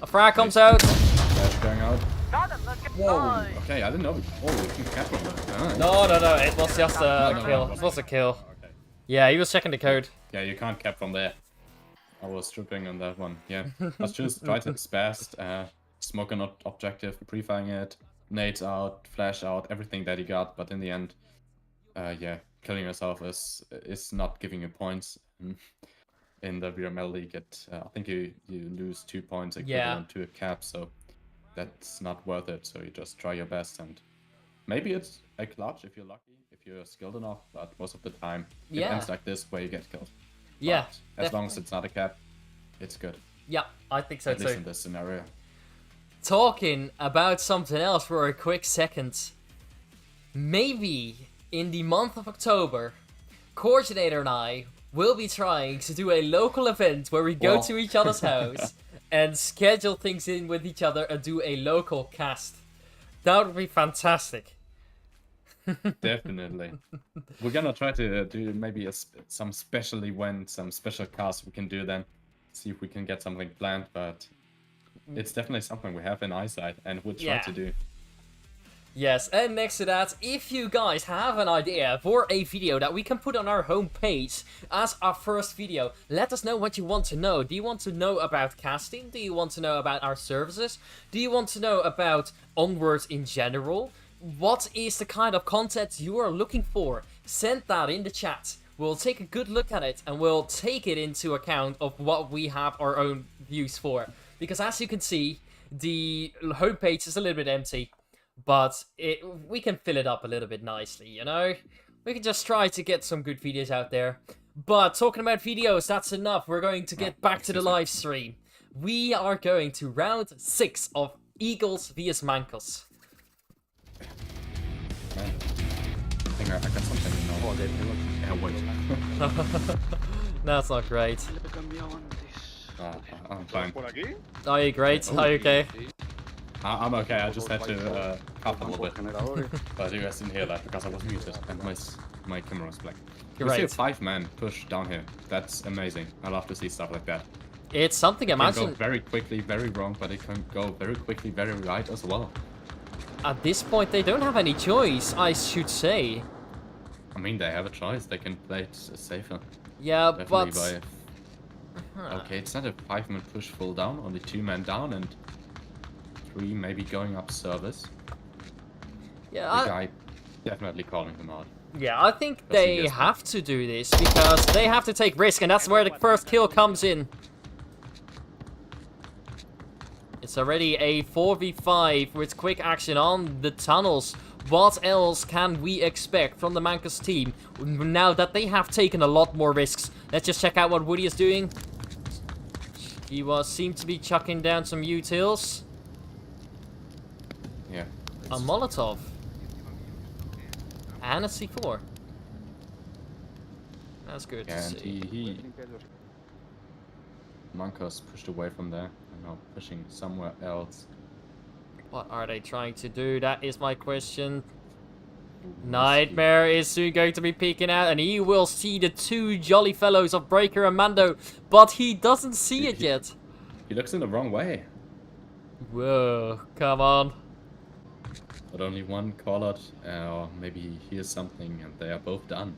A frag comes out.
Flash going out.
Got him, let's get
Whoa. Okay, I didn't know. Oh, you can cap him. Nice.
No. It was just a kill. It was a kill.
Okay.
Yeah, he was checking the code.
Yeah, you can't cap from there. I was stripping on that one. Yeah, let's just try to spast, smoke an objective, pre-firing it, nades out, flash out, everything that he got. But in the end, yeah, killing yourself is not giving you points. In the VRML league, I think you lose 2 points equivalent to a cap, so that's not worth it. So you just try your best, and maybe it's a clutch if you're lucky, if you're skilled enough. But most of the time, it ends like this where you get killed.
Yeah,
but as long as it's not a cap, it's good.
Yeah, I think so
At
too.
least in this scenario.
Talking about something else for a quick second. Maybe in the month of October, Coordinator and I will be trying to do a local event where we go to each other's house and schedule things in with each other and do a local cast. That would be fantastic.
Definitely. We're gonna try to do maybe some special event, some special cast we can do then. See if we can get something planned, but it's definitely something we have in eyesight and we'll try to do.
Yes, and next to that, if you guys have an idea for a video that we can put on our homepage as our first video, let us know what you want to know. Do you want to know about casting? Do you want to know about our services? Do you want to know about Onwards in general? What is the kind of content you are looking for? Send that in the chat. We'll take a good look at it and we'll take it into account of what we have our own views for. Because as you can see, the homepage is a little bit empty. But we can fill it up a little bit nicely, you know? We can just try to get some good videos out there. But talking about videos, that's enough. We're going to get back to the live stream. We are going to round 6 of Eagles vs Mancos.
Man, I think I got something now. Yeah, wait.
That's not great.
I'm fine.
Are you great? Are you okay?
I'm okay, I just had to cough a little bit. But you guys didn't hear that because I was muted and my camera was black. You see a 5-man push down here. That's amazing. I love to see stuff like that.
It's something, imagine.
It can go very quickly, very wrong, but it can go very quickly, very right as well.
At this point, they don't have any choice, I should say.
I mean, they have a choice. They can play it safer.
Yeah,
definitely but... Okay, it's not a 5-man push full down, only 2-man down and 3 maybe going up service.
Yeah,
the guy definitely calling them out.
Yeah, I think they have to do this because they have to take risk, and that's where the first kill comes in. It's already a 4v5 with quick action on the tunnels. What else can we expect from the Mancos team now that they have taken a lot more risks? Let's just check out what Woody is doing. He seemed to be chucking down some utils.
Yeah.
A Molotov. And a C4. That's good to see.
Mancos pushed away from there and now pushing somewhere else.
What are they trying to do? That is my question. Nightmare is soon going to be peeking out and he will see the 2 jolly fellows of Breaker and Mando, but he doesn't see it yet.
He looks in the wrong way.
Whoa, come on.
But only one call out, or maybe he hears something and they are both done.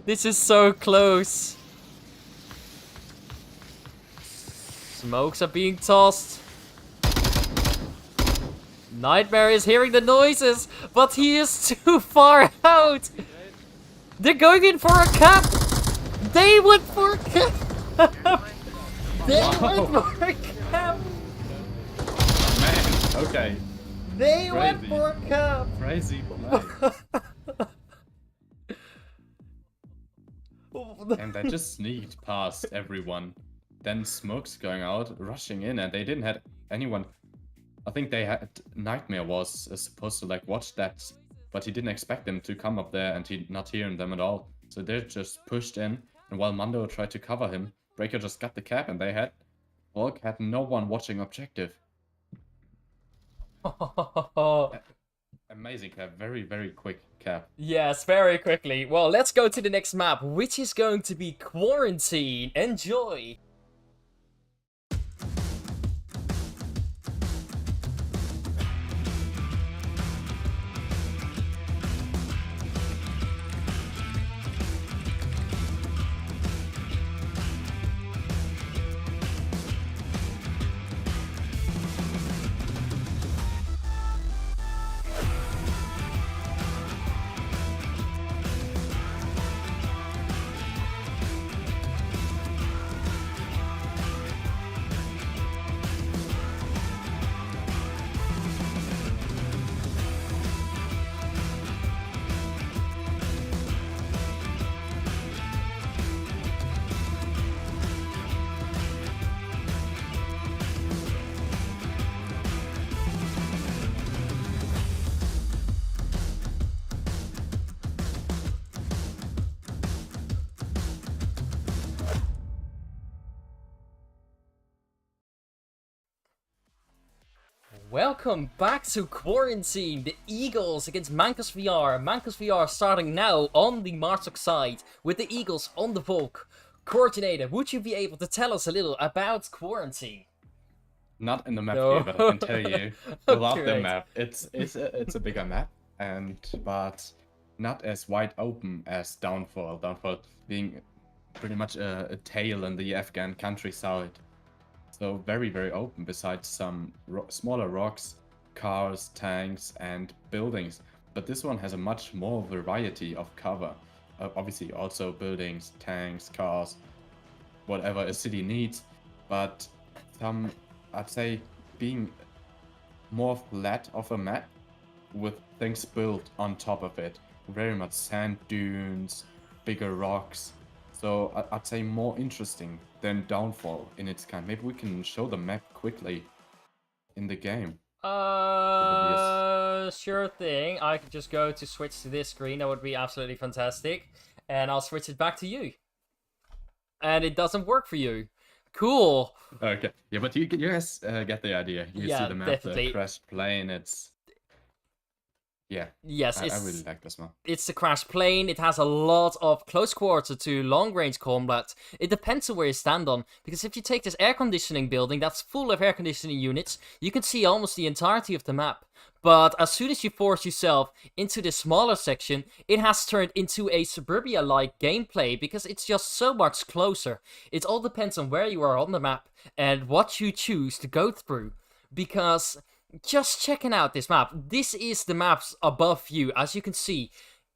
This is so close. Smokes are being tossed. Nightmare is hearing the noises, but he is too far out. They're going in for a cap. They went for a cap. They went for a cap.
Man, okay.
They went
Crazy.
for a cap.
Crazy play. And they just sneaked past everyone. Then Smoke's going out, rushing in, and they didn't have anyone. I think they had Nightmare was supposed to like watch that, but he didn't expect them to come up there, and he not hearing them at all. So they just pushed in, and while Mando tried to cover him, Breaker just got the cap, and Volk had no one watching objective. Amazing cap, very, very quick cap.
Yes, very quickly. Well, let's go to the next map, which is going to be Quarantine. Enjoy! Welcome back to Quarantine, the Eagles against MancosVR. MancosVR starting now on the Martok side with the Eagles on the Volk. Coordinator, would you be able to tell us a little about Quarantine?
Not in the map
No.
here, but I can tell you, without the
Great.
map, it's a bigger map, but not as wide open as Downfall. Downfall being pretty much a tail in the Afghan countryside. So very, very open, besides some smaller rocks, cars, tanks, and buildings. But this one has a much more variety of cover. Obviously also buildings, tanks, cars, whatever a city needs. But some, I'd say, being more flat of a map with things built on top of it. Very much sand dunes, bigger rocks. So I'd say more interesting than Downfall in its kind. Maybe we can show the map quickly in the game.
Sure thing. I could just go to switch to this screen. That would be absolutely fantastic. And I'll switch it back to you. And it doesn't work for you. Cool.
Okay. Yeah, but you guys get the idea. You
Yeah,
see the map,
definitely.
the crashed plane. It's yeah.
Yes,
I really like this one.
It's the crash plane. It has a lot of close quarter to long range combat. It depends on where you stand on, because if you take this air conditioning building that's full of air conditioning units, you can see almost the entirety of the map. But as soon as you force yourself into this smaller section, it has turned into a Suburbia-like gameplay because it's just so much closer. It all depends on where you are on the map and what you choose to go through. Because just checking out this map, this is the map's above view. As you can see,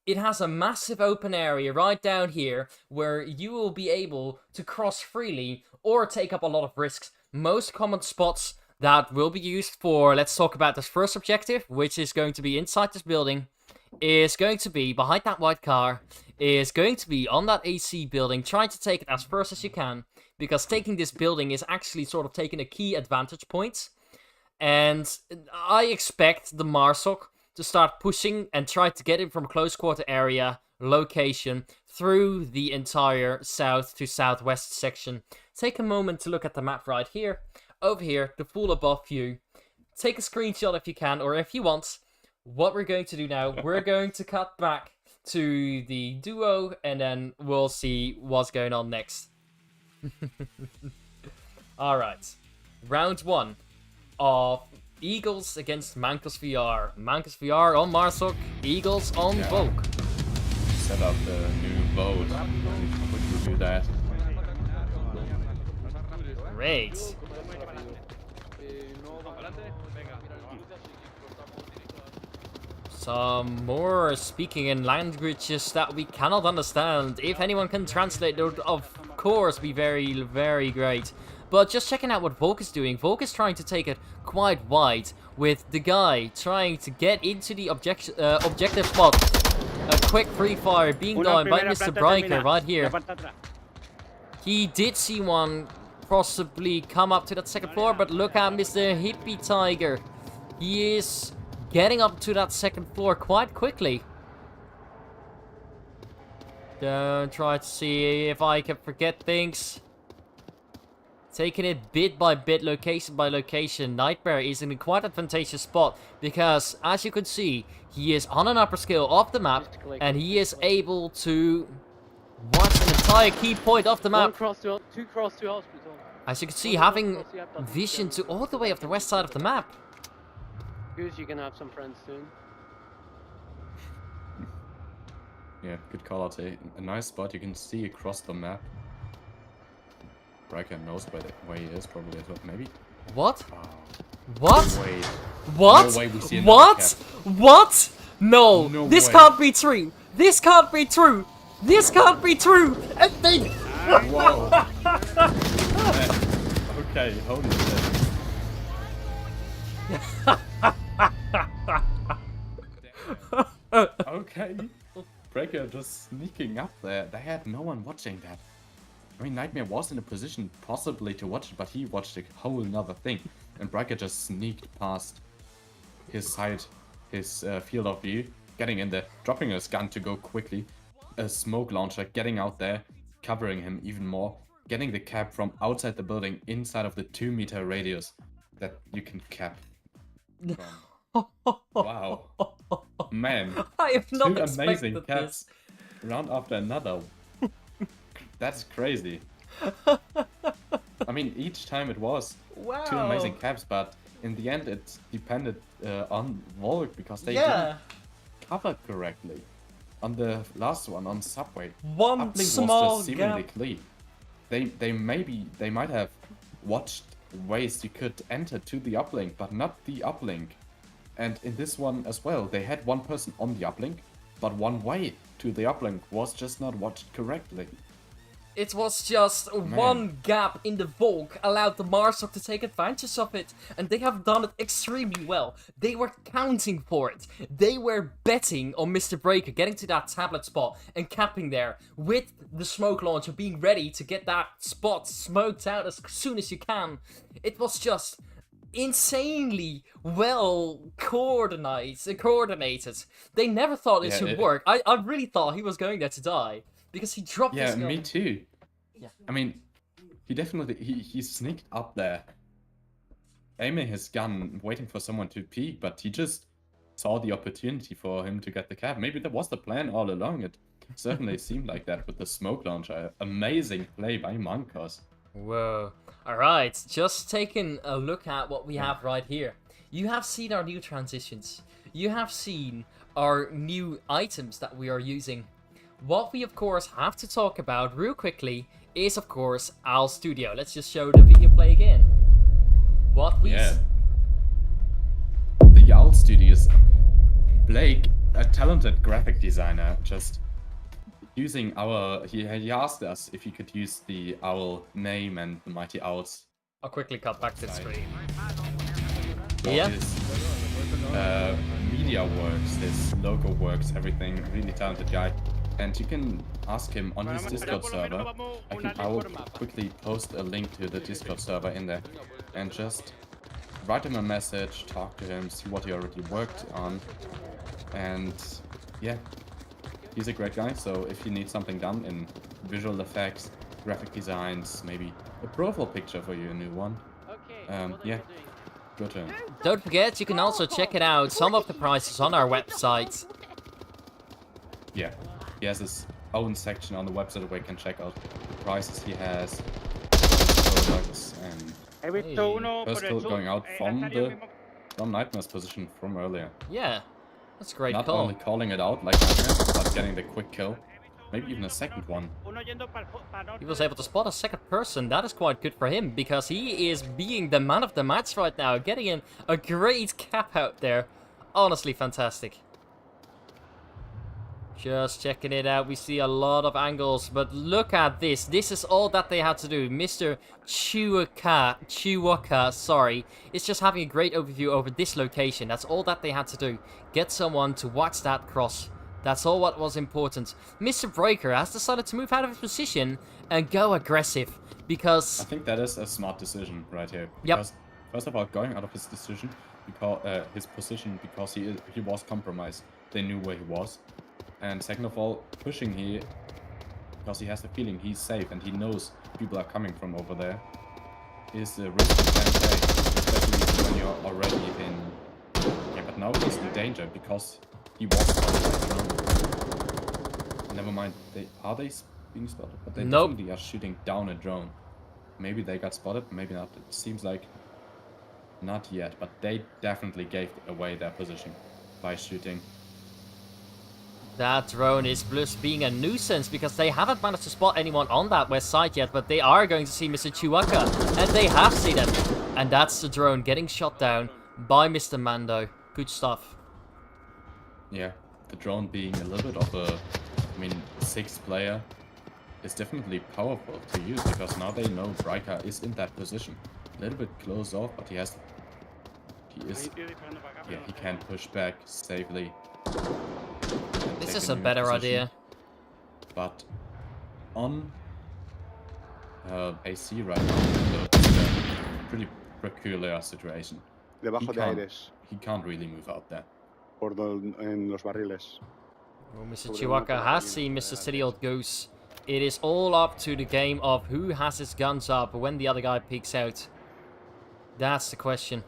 it has a massive open area right down here where you will be able to cross freely or take up a lot of risks. Most common spots that will be used for, let's talk about this first objective, which is going to be inside this building, is going to be behind that white car, is going to be on that AC building, trying to take it as first as you can, because taking this building is actually sort of taking a key advantage point. And I expect the Marsok to start pushing and try to get him from close quarter area location through the entire south to southwest section. Take a moment to look at the map right here. Over here, the full above view. Take a screenshot if you can, or if you want. What we're going to do now, we're going to cut back to the duo, and then we'll see what's going on next. Alright. round 1 of Eagles against MancosVR. MancosVR on Marsok, Eagles on Volk.
Set up the new boat. Quickly do that.
Great. Some more speaking in languages that we cannot understand. If anyone can translate, it would of course be very, very great. But just checking out what Volk is doing. Volk is trying to take it quite wide, with the guy trying to get into the objective spot. A quick free fire being done by Mr. Bryker right here. He did see one possibly come up to that second floor, but look at Mr. Hippie Tiger. He is getting up to that second floor quite quickly. Don't try to see if I can forget things. Taking it bit by bit, location by location. Nightmare is in a quite advantageous spot because, as you can see, he is on an upper scale of the map and he is able to watch an entire key point of the map.
Two cross to hospital.
As you can see, having vision to all the way of the west side of the map.
Goose, you're gonna have some friends soon.
Yeah, good call out. A nice spot you can see across the map. Bryker knows where he is probably as well. Maybe.
What?
Oh,
What?
no way.
What?
No way we see
What?
another
What? No.
No
This
way.
can't be true. This can't be true. This can't be true. And they...
Whoa. Okay, holy shit. Okay. Bryker just sneaking up there. They had no one watching that. I mean, Nightmare was in a position possibly to watch it, but he watched a whole nother thing. And Bryker just sneaked past his side, his field of view, getting in there, dropping his gun to go quickly. A smoke launcher, getting out there, covering him even more. Getting the cap from outside the building inside of the 2-meter radius that you can cap. Wow. Man.
I have not
Two
expected
amazing caps. Round after another. That's crazy. I mean, each time it was
Wow.
two amazing caps, but in the end it depended on Volk because they
Yeah.
didn't cover correctly. On the last one, on Subway,
One
uplink was
small
just seemingly
gap.
clean. They might have watched ways you could enter to the uplink, but not the uplink. And in this one as well, they had one person on the uplink, but one way to the uplink was just not watched correctly.
It was just one gap in the Volk allowed the Marsok to take advantage of it, and they have done it extremely well. They were counting for it. They were betting on Mr. Bryker getting to that tablet spot and capping there with the smoke launcher, being ready to get that spot smoked out as soon as you can. It was just insanely well coordinated. They never thought it should work. I really thought he was going there to die. Because he dropped his gun.
Yeah, me too.
Yeah.
I mean, he definitely, he sneaked up there, aiming his gun, waiting for someone to peek, but he just saw the opportunity for him to get the cap. Maybe that was the plan all along. It certainly seemed like that with the smoke launcher. Amazing play by Mancos.
Whoa. Alright, just taking a look at what we have right here. You have seen our new transitions. You have seen our new items that we are using. What we of course have to talk about real quickly is of course Owl Studio. Let's just show the video play again. What we
The Owl Studios, Blake, a talented graphic designer, just using our, he asked us if he could use the Owl name and the Mighty Owls.
I'll quickly cut back to the screen.
For
Yeah.
his media works, his logo works, everything. Really talented guy. And you can ask him on his Discord server. I will quickly post a link to the Discord server in there. And just write him a message, talk to him, see what he already worked on. And yeah, he's a great guy. So if you need something done in visual effects, graphic designs, maybe a profile picture for you, a new one. Yeah, go to him.
Don't forget, you can also check it out, some of the prices on our website.
Yeah, he has his own section on the website where you can check out prices he has, products, and
He visto uno
First
por el
kill
sur.
going out
Ha
from
salido
the from Nightmare's position from earlier.
Yeah, that's a great
Not
call.
only calling it out like Nightmare, but getting the quick kill. Maybe even a second one.
Uno yendo para norte.
He was able to spot a second person. That is quite good for him, because he is being the man of the match right now, getting in a great cap out there. Honestly fantastic. Just checking it out. We see a lot of angles, but look at this. This is all that they had to do. Mr. Chiwaka, sorry, is just having a great overview over this location. That's all that they had to do. Get someone to watch that cross. That's all what was important. Mr. Breaker has decided to move out of his position and go aggressive,
I
because...
think that is a smart decision right here.
Yep.
Because first of all, going out of his decision, because his position, because he was compromised. They knew where he was. And second of all, pushing here, because he has the feeling he's safe and he knows people are coming from over there, is a risk you can't take, especially when you're already in... Yeah, but now he's in danger, because he was spotted. Never mind, are they being spotted? But they
Nope.
definitely are shooting down a drone. Maybe they got spotted, maybe not. It seems like not yet, but they definitely gave away their position by shooting.
That drone is just being a nuisance, because they haven't managed to spot anyone on that west side yet, but they are going to see Mr. Chiwaka, and they have seen him. And that's the drone getting shot down by Mr. Mando. Good stuff.
Yeah, the drone being a little bit of a, I mean, sixth player is definitely powerful to use, because now they know Bryka is in that position. A little bit close off, but he is, yeah, he can push back safely.
This
Take
is
a
a
new
better
position.
idea.
But on AC right now, it's a pretty peculiar situation.
Debajo de
can't-
aires,
He can't really move out there.
en los barriles.
Well, Mr. Chiwaka has seen Mr. City Old Goose. It is all up to the game of who has his guns up when the other guy peeks out. That's the question.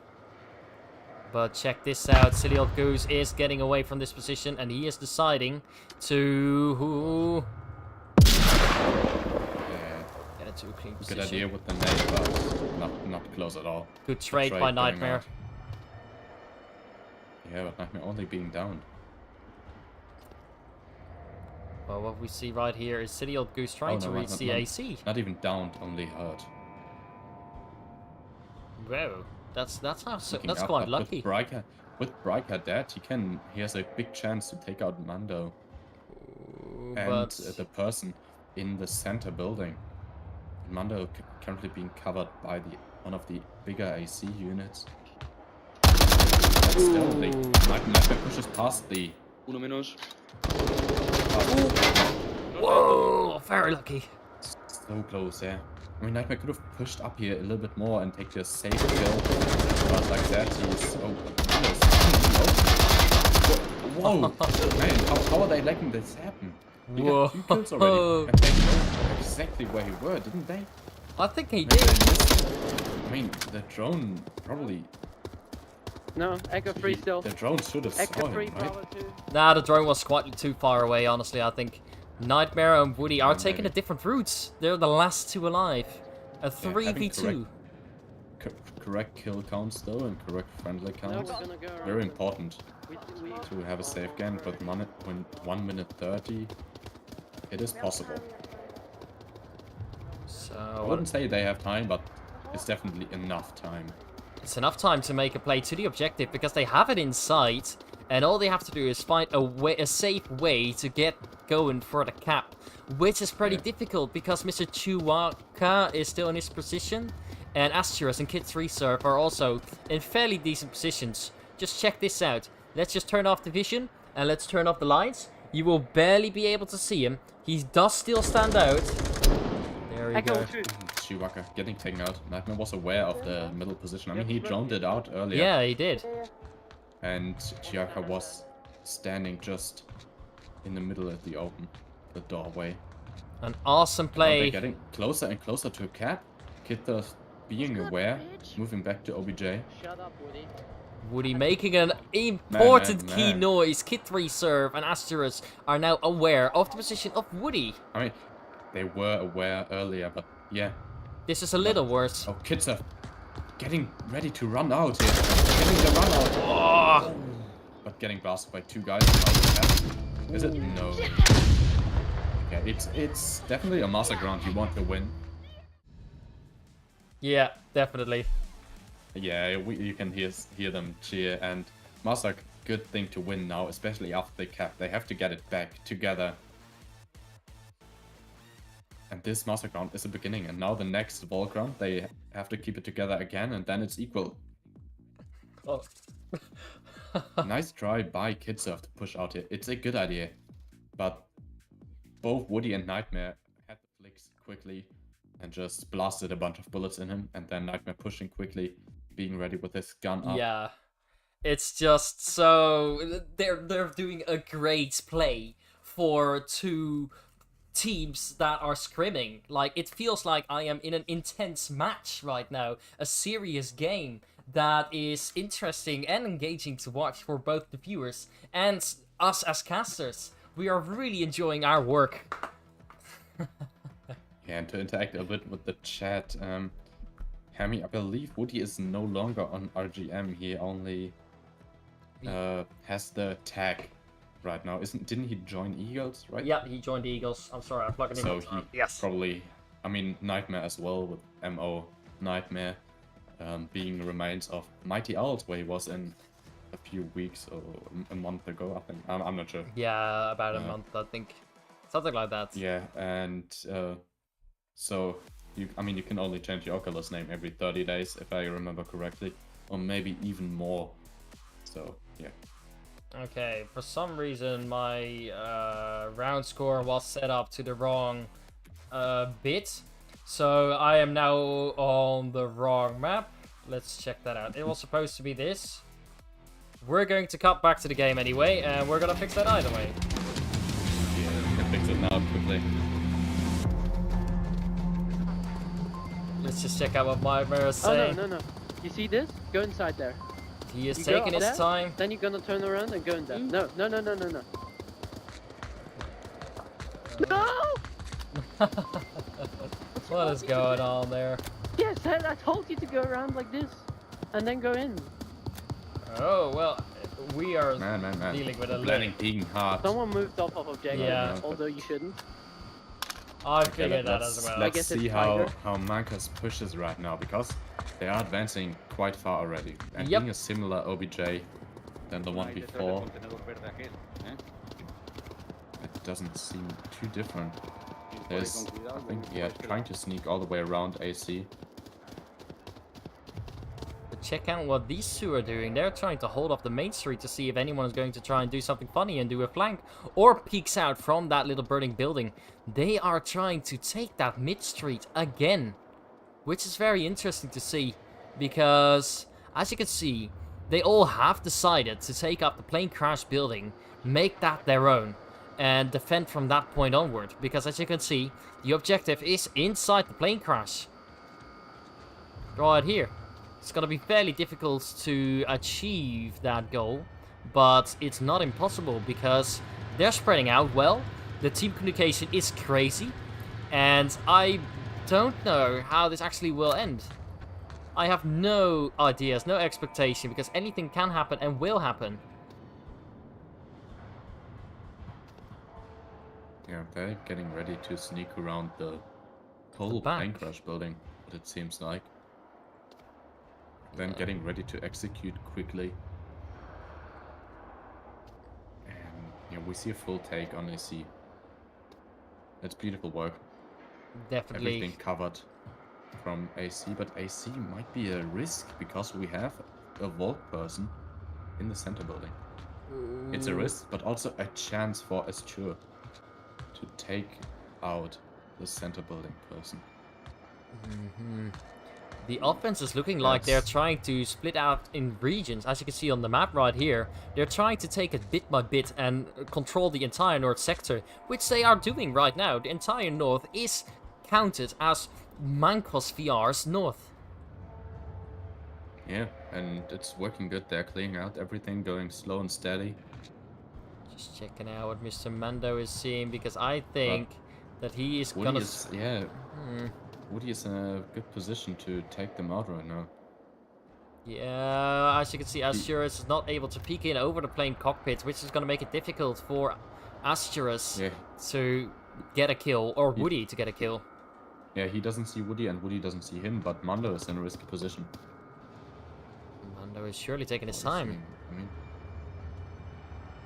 But check this out. City Old Goose is getting away from this position, and he is deciding to
Yeah,
get into a clean
good
position.
idea with the nade, but not close at all.
Good trade by
going
Nightmare.
out. Yeah, but Nightmare only being downed.
Well, what we see right here is City Old Goose trying
Oh,
to
no,
reach
not-
the
not-
AC.
Not even downed, only hurt.
Whoa, that's
Looking up,
quite
but
lucky.
With Bryka dead, he has a big chance to take out Mando
Ooh,
and
but
the person in the center building. Mando currently being covered by one of the bigger AC units. But still, the Nightmare pushes past the.
Uno menos.
whoa, very lucky.
So close, yeah. I mean, Nightmare could have pushed up here a little bit more and take the safe kill, but like that, he's. Oh, whoa! Man, how are they letting this happen? He got 2 kills already, and they know exactly where he were, didn't they?
I think he
Maybe
did.
they missed. I mean, the drone probably.
No, Echo free still.
The drone should have saw
Echo
him,
free,
right?
Bravo 2.
Nah, the drone was quite too far away, honestly, I think. Nightmare and Woody are
Yeah,
taking
maybe.
a different routes. They're the last two alive. A
having
3v2.
Correct kill counts though, and correct friendly
No, we're
counts.
gonna go around.
Very important
We,
to have a safe gun, but when 1 minute 30, it is possible. I
So,
wouldn't say they have time, but it's definitely enough time.
it's enough time to make a play to the objective, because they have it in sight, and all they have to do is find a safe way to get going for the cap, which is pretty
Yeah.
difficult, because Mr. Chiwaka is still in his position, and Asturus and Kid's Reserve are also in fairly decent positions. Just check this out. Let's just turn off the vision, and let's turn off the lights. You will barely be able to see him. He does still stand out. There we
Echo
go.
2.
Chiwaka getting taken out. Nightmare was aware of the middle position. I mean, he droned it out earlier.
Yeah, he did.
And Chiwaka was standing just in the middle of the doorway.
An awesome
Now they're
play.
getting closer and closer to a cap. Kiddos being aware, moving back to OBJ.
Shut up, Woody.
Woody making an important
man,
key
man.
noise. Kid Reserve and Asturus are now aware of the position of Woody.
I mean, they were aware earlier, but yeah.
This is a little worse.
Oh, Kitzer. getting ready to run out here. Getting the run out.
Oh!
But getting blasted by 2 guys. Is it? No. Okay, it's definitely a massacre round you want to win.
Yeah, definitely.
Yeah, you can hear them cheer, and massacre, good thing to win now, especially after they cap. They have to get it back together. And this massacre round is the beginning, and now the next Volk round, they have to keep it together again, and then it's equal.
Oh.
Nice try by Kidsurf to push out here. It's a good idea, but both Woody and Nightmare had the flicks quickly and just blasted a bunch of bullets in him, and then Nightmare pushing quickly, being ready with his gun up.
Yeah. It's just so they're doing a great play for 2 teams that are scrimming. Like, it feels like I am in an intense match right now, a serious game that is interesting and engaging to watch for both the viewers and us as casters. We are really enjoying our work.
Yeah, and to interact a bit with the chat, Hammy, I believe Woody is no longer on RGM. He only has the tag right now. Didn't he join Eagles, right?
Yeah, he joined the Eagles. I'm sorry, I plugged it in.
So he
Yes.
probably, I mean, Nightmare as well with MO Nightmare being remains of Mighty Owls, where he was in a few weeks or a month ago, I think. I'm not sure.
Yeah, about a month, I think. Something like that.
Yeah, and so you can only change your Oculus name every 30 days, if I remember correctly, or maybe even more. So yeah.
Okay, for some reason my round score was set up to the wrong bit, so I am now on the wrong map. Let's check that out. It was supposed to be this. We're going to cut back to the game anyway, and we're gonna fix that either way.
Yeah, you can fix it now quickly.
Let's just check out what my mirror is
Oh,
saying.
no. You see this? Go inside there.
He is
You go
taking
up
his
there,
time.
Then you're gonna turn around and go in there. No. No!
What is going on there?
Yes, I told you to go around like this. And then go in.
Oh, well, we are
Man.
dealing with a
Planning being hard.
Someone moved off of objective,
Yeah.
although you shouldn't.
I
Okay,
figured that as well.
I
Let's
guess
see
it's
how
Tiger.
Mancos pushes right now, because they are advancing quite far already. And
Yep.
being a similar OBJ than the one before, it doesn't seem too different. There's, I think, yeah, trying to sneak all the way around AC.
But check out what these 2 are doing. They're trying to hold off the main street to see if anyone is going to try and do something funny and do a flank, or peeks out from that little burning building. They are trying to take that mid street again, which is very interesting to see, because as you can see, they all have decided to take up the plane crash building, make that their own, and defend from that point onward, because as you can see, the objective is inside the plane crash. Right here. It's gonna be fairly difficult to achieve that goal, but it's not impossible because they're spreading out well, the team communication is crazy, and I don't know how this actually will end. I have no ideas, no expectation, because anything can happen and will happen.
Yeah, they're getting ready to sneak around the whole
back.
plane crash building, what it seems like. Then getting ready to execute quickly. And yeah, we see a full take on AC. It's beautiful work.
Definitely.
Everything covered from AC, but AC might be a risk because we have a Volk person in the center building. It's a risk, but also a chance for Asture to take out the center building person.
The offense is looking like they're trying to split out in regions. As you can see on the map right here, they're trying to take it bit by bit and control the entire north sector, which they are doing right now. The entire north is counted as MancosVR's north.
Yeah, and it's working good. They're clearing out everything, going slow and steady.
Just checking out what Mr. Mando is seeing, because I think that he is
Woody
gonna...
is, Woody is in a good position to take them out right now.
Yeah, as you can see, Asturus is not able to peek in over the plane cockpit, which is going to make it difficult for Asturus to get a kill, or Woody to get a kill.
Yeah, he doesn't see Woody and Woody doesn't see him, but Mando is in a risky position.
Mando is surely taking his time.
I mean,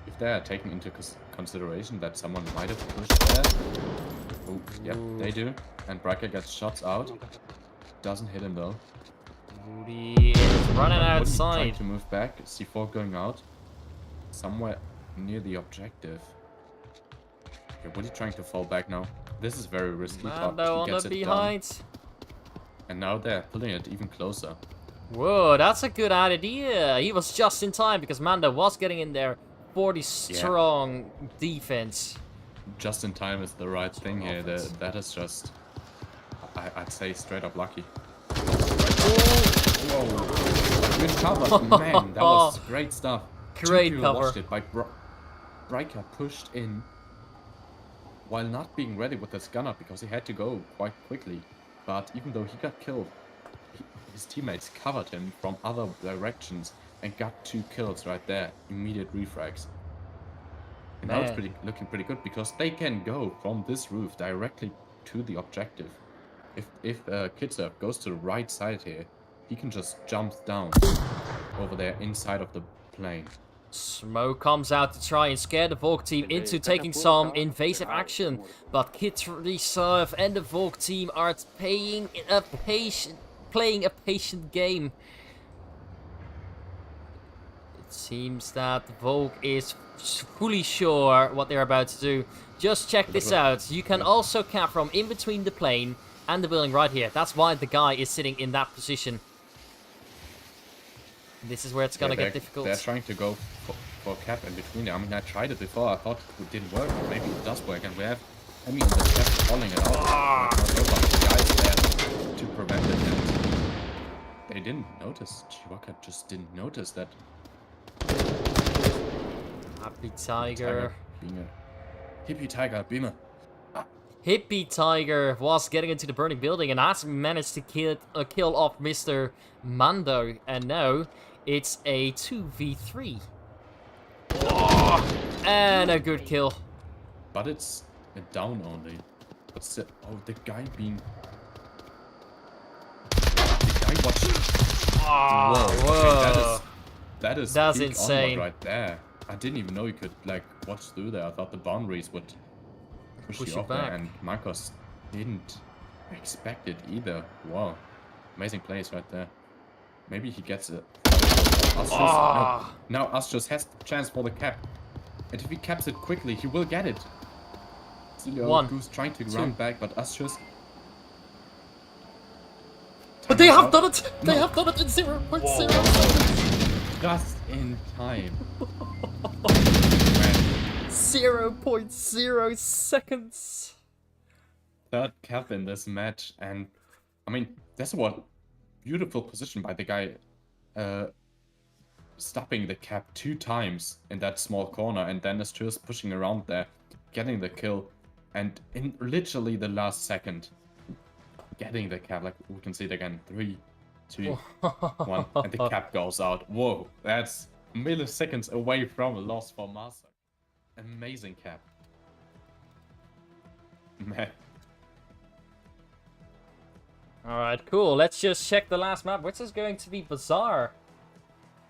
if they are taking into consideration that someone might have pushed there. Oh, yeah, they do. And Bracker gets shots out. Doesn't hit him though.
Woody is running
Woody
outside.
trying to move back. C4 going out. Somewhere near the objective. Okay, Woody trying to fall back now. This is very risky, but
Mando
he
on
gets
the
it
behind.
done. And now they're pulling it even closer.
Whoa, that's a good idea. He was just in time because Mando was getting in there for the strong defense.
Just in time is the right thing here. That is just, I'd say, straight up lucky. Whoa! Good cover, man. That was great stuff.
Great cover.
Watched it by Riker pushed in while not being ready with his gunner because he had to go quite quickly. But even though he got killed, his teammates covered him from other directions and got 2 kills right there. Immediate refrags. And now it's looking pretty good because they can go from this roof directly to the objective. If Kitsurf goes to the right side here, he can just jump down over there inside of the plane.
Smoke comes out to try and scare the Volk team into taking some invasive action, but Kitsurf and the Volk team are playing a patient game. It seems that the Volk is fully sure what they're about to do. Just check this out. You can also cap from in between the plane and the building right here. That's why the guy is sitting in that position. This is where it's gonna get difficult.
They're trying to go for cap in between there. I mean, I tried it before. I thought it didn't work. Maybe it does work. And we have, I mean, the cap calling it out. The guys there to prevent it. And they didn't notice. Chihuahua just didn't notice that.
Happy Tiger.
Hippie Tiger Beamer.
Hippie Tiger was getting into the burning building and has managed to kill off Mr. Mando. And now it's a 2v3. And a good kill.
But it's a down only. What's the... Oh, the guy being... The guy watching...
Whoa.
Okay, that's
insane.
Right there. I didn't even know you could, like, watch through there. I thought the boundaries would push you off
back.
there, and Mancos didn't expect it either. Wow. Amazing plays right there. Maybe he gets it. No. Now Astros has the chance for the cap. And if he caps it quickly, he will get it. Who's trying to run back, but Astros...
But they have done it! They have done it in 0.0 seconds!
Just in time.
0.0 seconds!
Third cap in this match, and I mean, that's what beautiful position by the guy stopping the cap 2 times in that small corner, and then is just pushing around there, getting the kill, and in literally the last second, getting the cap. Like, we can see it again. 3, 2, 1, and the cap goes out. Whoa, that's milliseconds away from a loss for Master. Amazing cap. Man.
Alright, cool. Let's just check the last map, which is going to be Bazaar.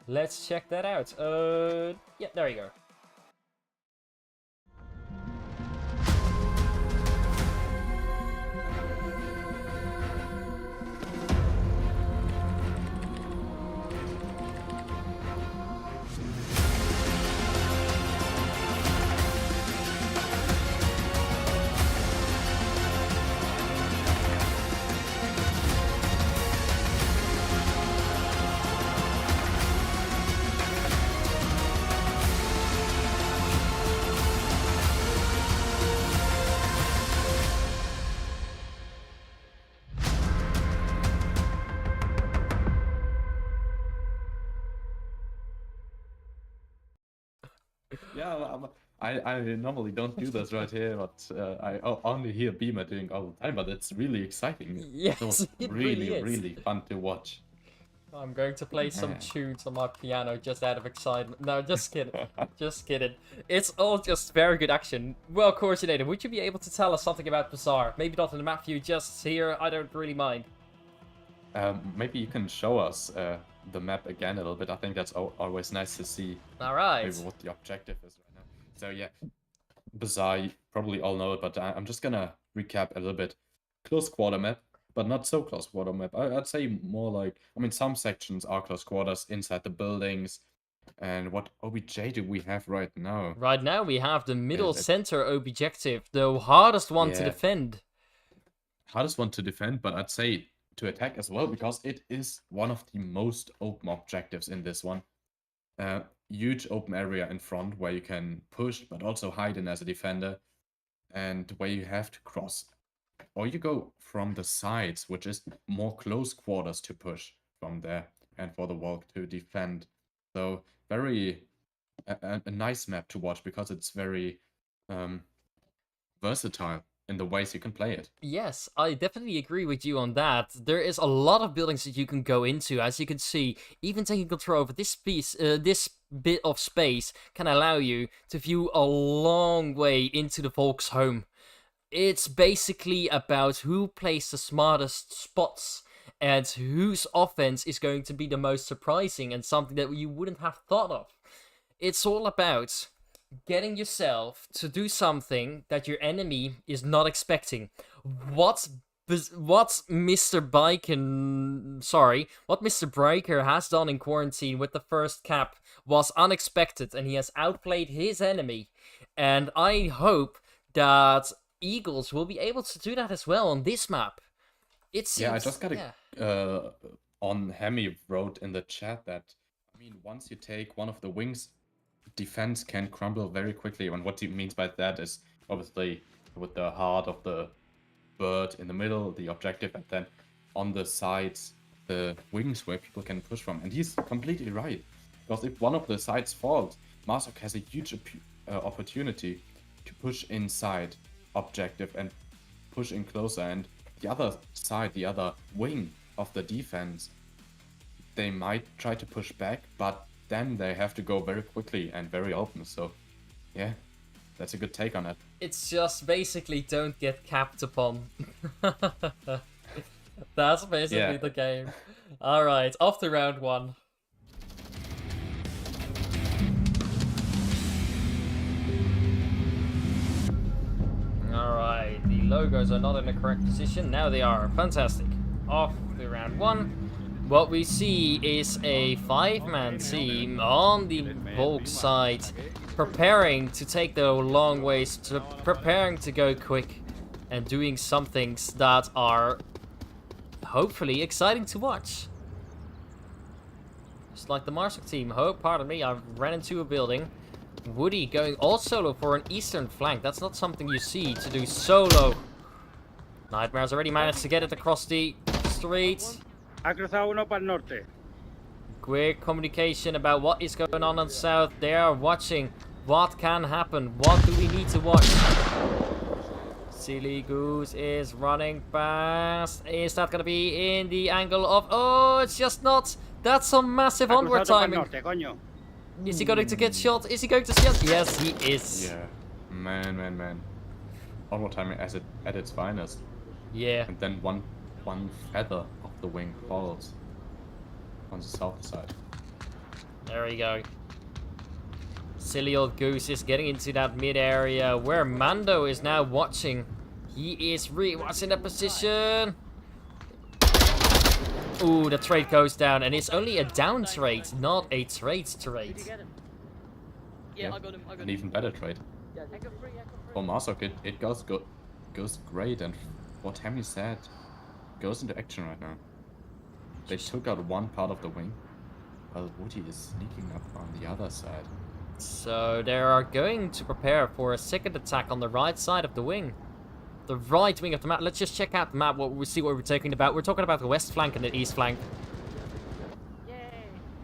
Let's check that out. Yeah, there you go.
Yeah, I normally don't do this right here, but I only hear Beamer doing all the time, but it's really exciting.
Yes,
it was
it
really,
really is.
really fun to watch.
I'm going to play some tunes on my piano just out of excitement. No, just kidding. Just kidding. It's all just very good action. Well coordinated. Would you be able to tell us something about Bazaar? Maybe not in the map view, just here. I don't really mind.
Maybe you can show us the map again a little bit. I think that's always nice to see.
All right.
Maybe what the objective is right now. So yeah, Bazaar, you probably all know it, but I'm just gonna recap a little bit. Close quarter map, but not so close quarter map. I'd say more like, I mean, some sections are close quarters inside the buildings. And what OBJ do we have right now?
Right now we have the middle center objective, the hardest one to defend.
Hardest one to defend, but I'd say to attack as well, because it is one of the most open objectives in this one. Huge open area in front where you can push, but also hide in as a defender, and where you have to cross. Or you go from the sides, which is more close quarters to push from there, and for the walk to defend. So very a nice map to watch, because it's very versatile in the ways you can play it.
Yes, I definitely agree with you on that. There is a lot of buildings that you can go into. As you can see, even taking control over this piece, this bit of space can allow you to view a long way into the Volk's home. It's basically about who plays the smartest spots and whose offense is going to be the most surprising and something that you wouldn't have thought of. It's all about getting yourself to do something that your enemy is not expecting. What Mr. Breaker has done in quarantine with the first cap was unexpected, and he has outplayed his enemy. And I hope that Eagles will be able to do that as well on this map. It seems,
I just got on Hemi wrote in the chat that, I mean, once you take one of the wings, defense can crumble very quickly. And what he means by that is obviously with the heart of the bird in the middle, the objective, and then on the sides, the wings where people can push from. And he's completely right, because if one of the sides falls, Marsok has a huge opportunity to push inside objective and push in closer, and the other side, the other wing of the defense, they might try to push back, but then they have to go very quickly and very open. So yeah, that's a good take on it.
It's just basically don't get capped upon. That's basically the game. Alright, off to round one. Alright, the logos are not in the correct position. Now they are. Fantastic. Off to round one. What we see is a 5-man team on the Volk side, preparing to take the long ways, preparing to go quick, and doing some things that are hopefully exciting to watch. Just like the Marsok team. Oh, pardon me, I ran into a building. Woody going all solo for an eastern flank. That's not something you see to do solo. Nightmare's already managed to get it across the street.
Ha cruzado uno para el norte.
Quick communication about what is going on south. They are watching what can happen. What do we need to watch? Silly Goose is running fast. Is that going to be in the angle of... Oh, it's just not. That's some massive onward timing. Is he going to get shot? Is he going to shot? Yes, he is.
Yeah. Man. Onward timing at its finest.
Yeah.
And then one feather of the wing falls on the south side.
There we go. Silly old Goose is getting into that mid area where Mando is now watching. He is re-watching the position. Ooh, the trade goes down, and it's only a down trade, not a trade trade.
Yeah, I got him. An even better trade. For Marsok, it goes great, and what Hemi said goes into action right now. They took out one part of the wing, while Woody is sneaking up on the other side.
So they are going to prepare for a second attack on the right side of the wing. The right wing of the map. Let's just check out the map, see what we're talking about. We're talking about the west flank and the east flank.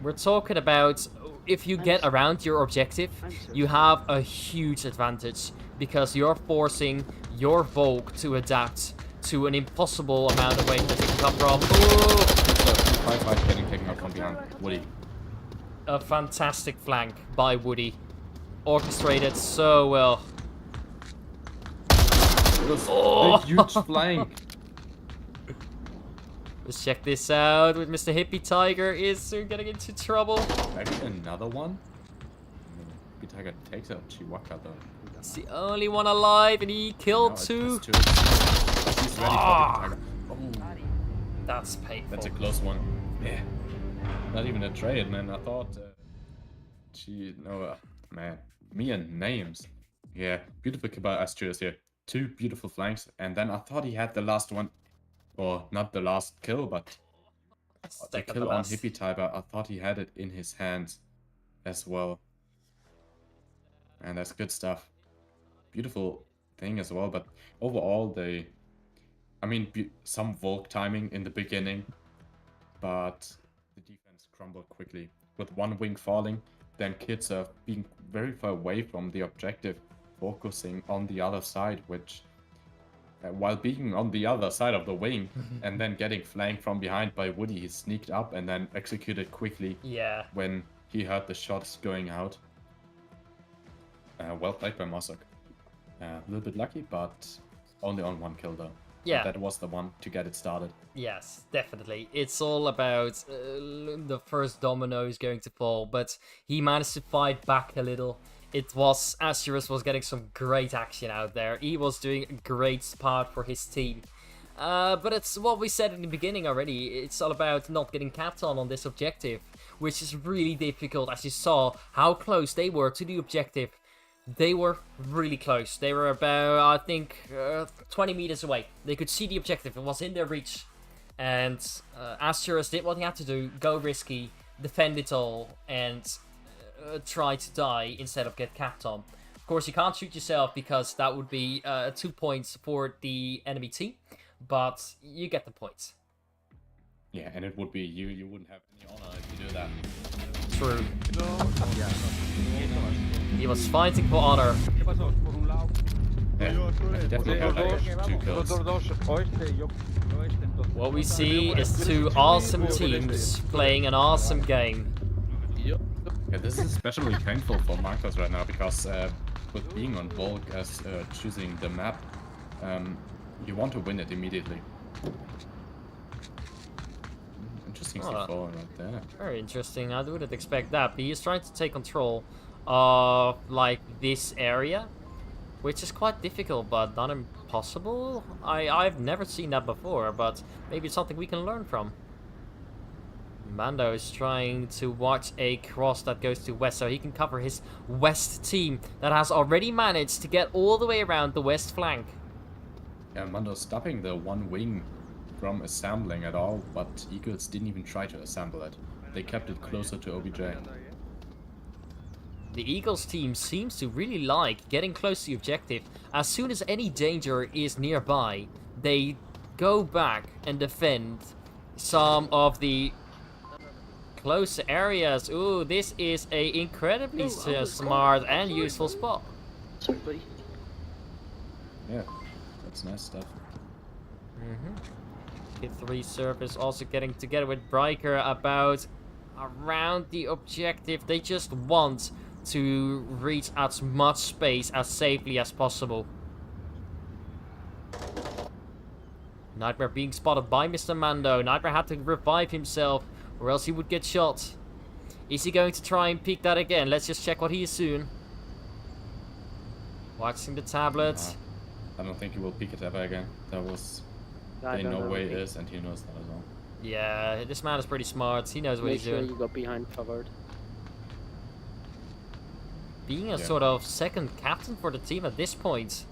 We're talking about if you get around your objective, you have a huge advantage, because you're forcing your Volk to adapt to an impossible amount of weight that you can come from. Ooh.
firefight getting taken out from behind. Woody.
A fantastic flank by Woody. Orchestrated so well.
The huge flank.
Let's check this out with Mr. Hippie Tiger is soon getting into trouble.
Maybe another one? Hippie Tiger takes out Chihuahua though.
He's the only one alive and he killed
No, it's
two.
just two. He's ready for Hippie Tiger. Oh,
That's painful.
that's a close one. Yeah. Not even a trade, man. I thought... man. Me and names. Yeah, beautiful kill by Asturias here. Two beautiful flanks, and then I thought he had the last one. Or, not the last kill, but the
Second
kill
to
on
last.
Hippie Tiger. I thought he had it in his hands as well. And that's good stuff. Beautiful thing as well, but overall some Volk timing in the beginning, but the defense crumbled quickly. With one wing falling, then kids are being very far away from the objective, focusing on the other side, which, while being on the other side of the wing, and then getting flanked from behind by Woody, he sneaked up and then executed quickly
Yeah.
when he heard the shots going out. Well played by Mosok. A little bit lucky, but only on one kill though.
Yeah.
That was the one to get it started.
Yes, definitely. It's all about the first domino is going to fall, but he managed to fight back a little. It was, Asturias was getting some great action out there. He was doing a great part for his team. But it's what we said in the beginning already. It's all about not getting capped on this objective, which is really difficult, as you saw how close they were to the objective. They were really close. They were about, I think, 20 meters away. They could see the objective. It was in their reach. And Asturias did what he had to do. Go risky, defend it all, and try to die instead of get capped on. Of course, you can't shoot yourself because that would be 2 points for the enemy team. But you get the points.
Yeah, and it would be you wouldn't have any honor if you do that.
True. He was fighting for honor.
Yeah, and he definitely had like 2 kills.
What we see is two awesome teams playing an awesome game.
Yeah, this is especially painful for Mancos right now because with being on Volk as choosing the map, you want to win it immediately. Interesting C4 right there.
Very interesting. I wouldn't expect that, but he's trying to take control of like this area, which is quite difficult, but not impossible. I've never seen that before, but maybe it's something we can learn from. Mando is trying to watch a cross that goes to west, so he can cover his west team that has already managed to get all the way around the west flank.
Yeah, Mando's stopping the one wing from assembling at all, but Eagles didn't even try to assemble it. They kept it closer to OBJ.
The Eagles team seems to really like getting close to the objective. As soon as any danger is nearby, they go back and defend some of the close areas. Ooh, this is a incredibly smart and useful spot.
Sorry, buddy.
Yeah, that's nice stuff.
Kid 3 surface also getting together with Bryker about around the objective. They just want to reach as much space as safely as possible. Nightmare being spotted by Mr. Mando. Nightmare had to revive himself or else he would get shot. Is he going to try and peek that again? Let's just check what he is soon. Watching the tablet.
I don't think he will peek it ever again. That was... They know where he is and he knows that as well.
Yeah, this man is pretty smart. He knows what
Make
he's
sure
doing.
you go behind covered.
Being a sort of second captain for the team at this point.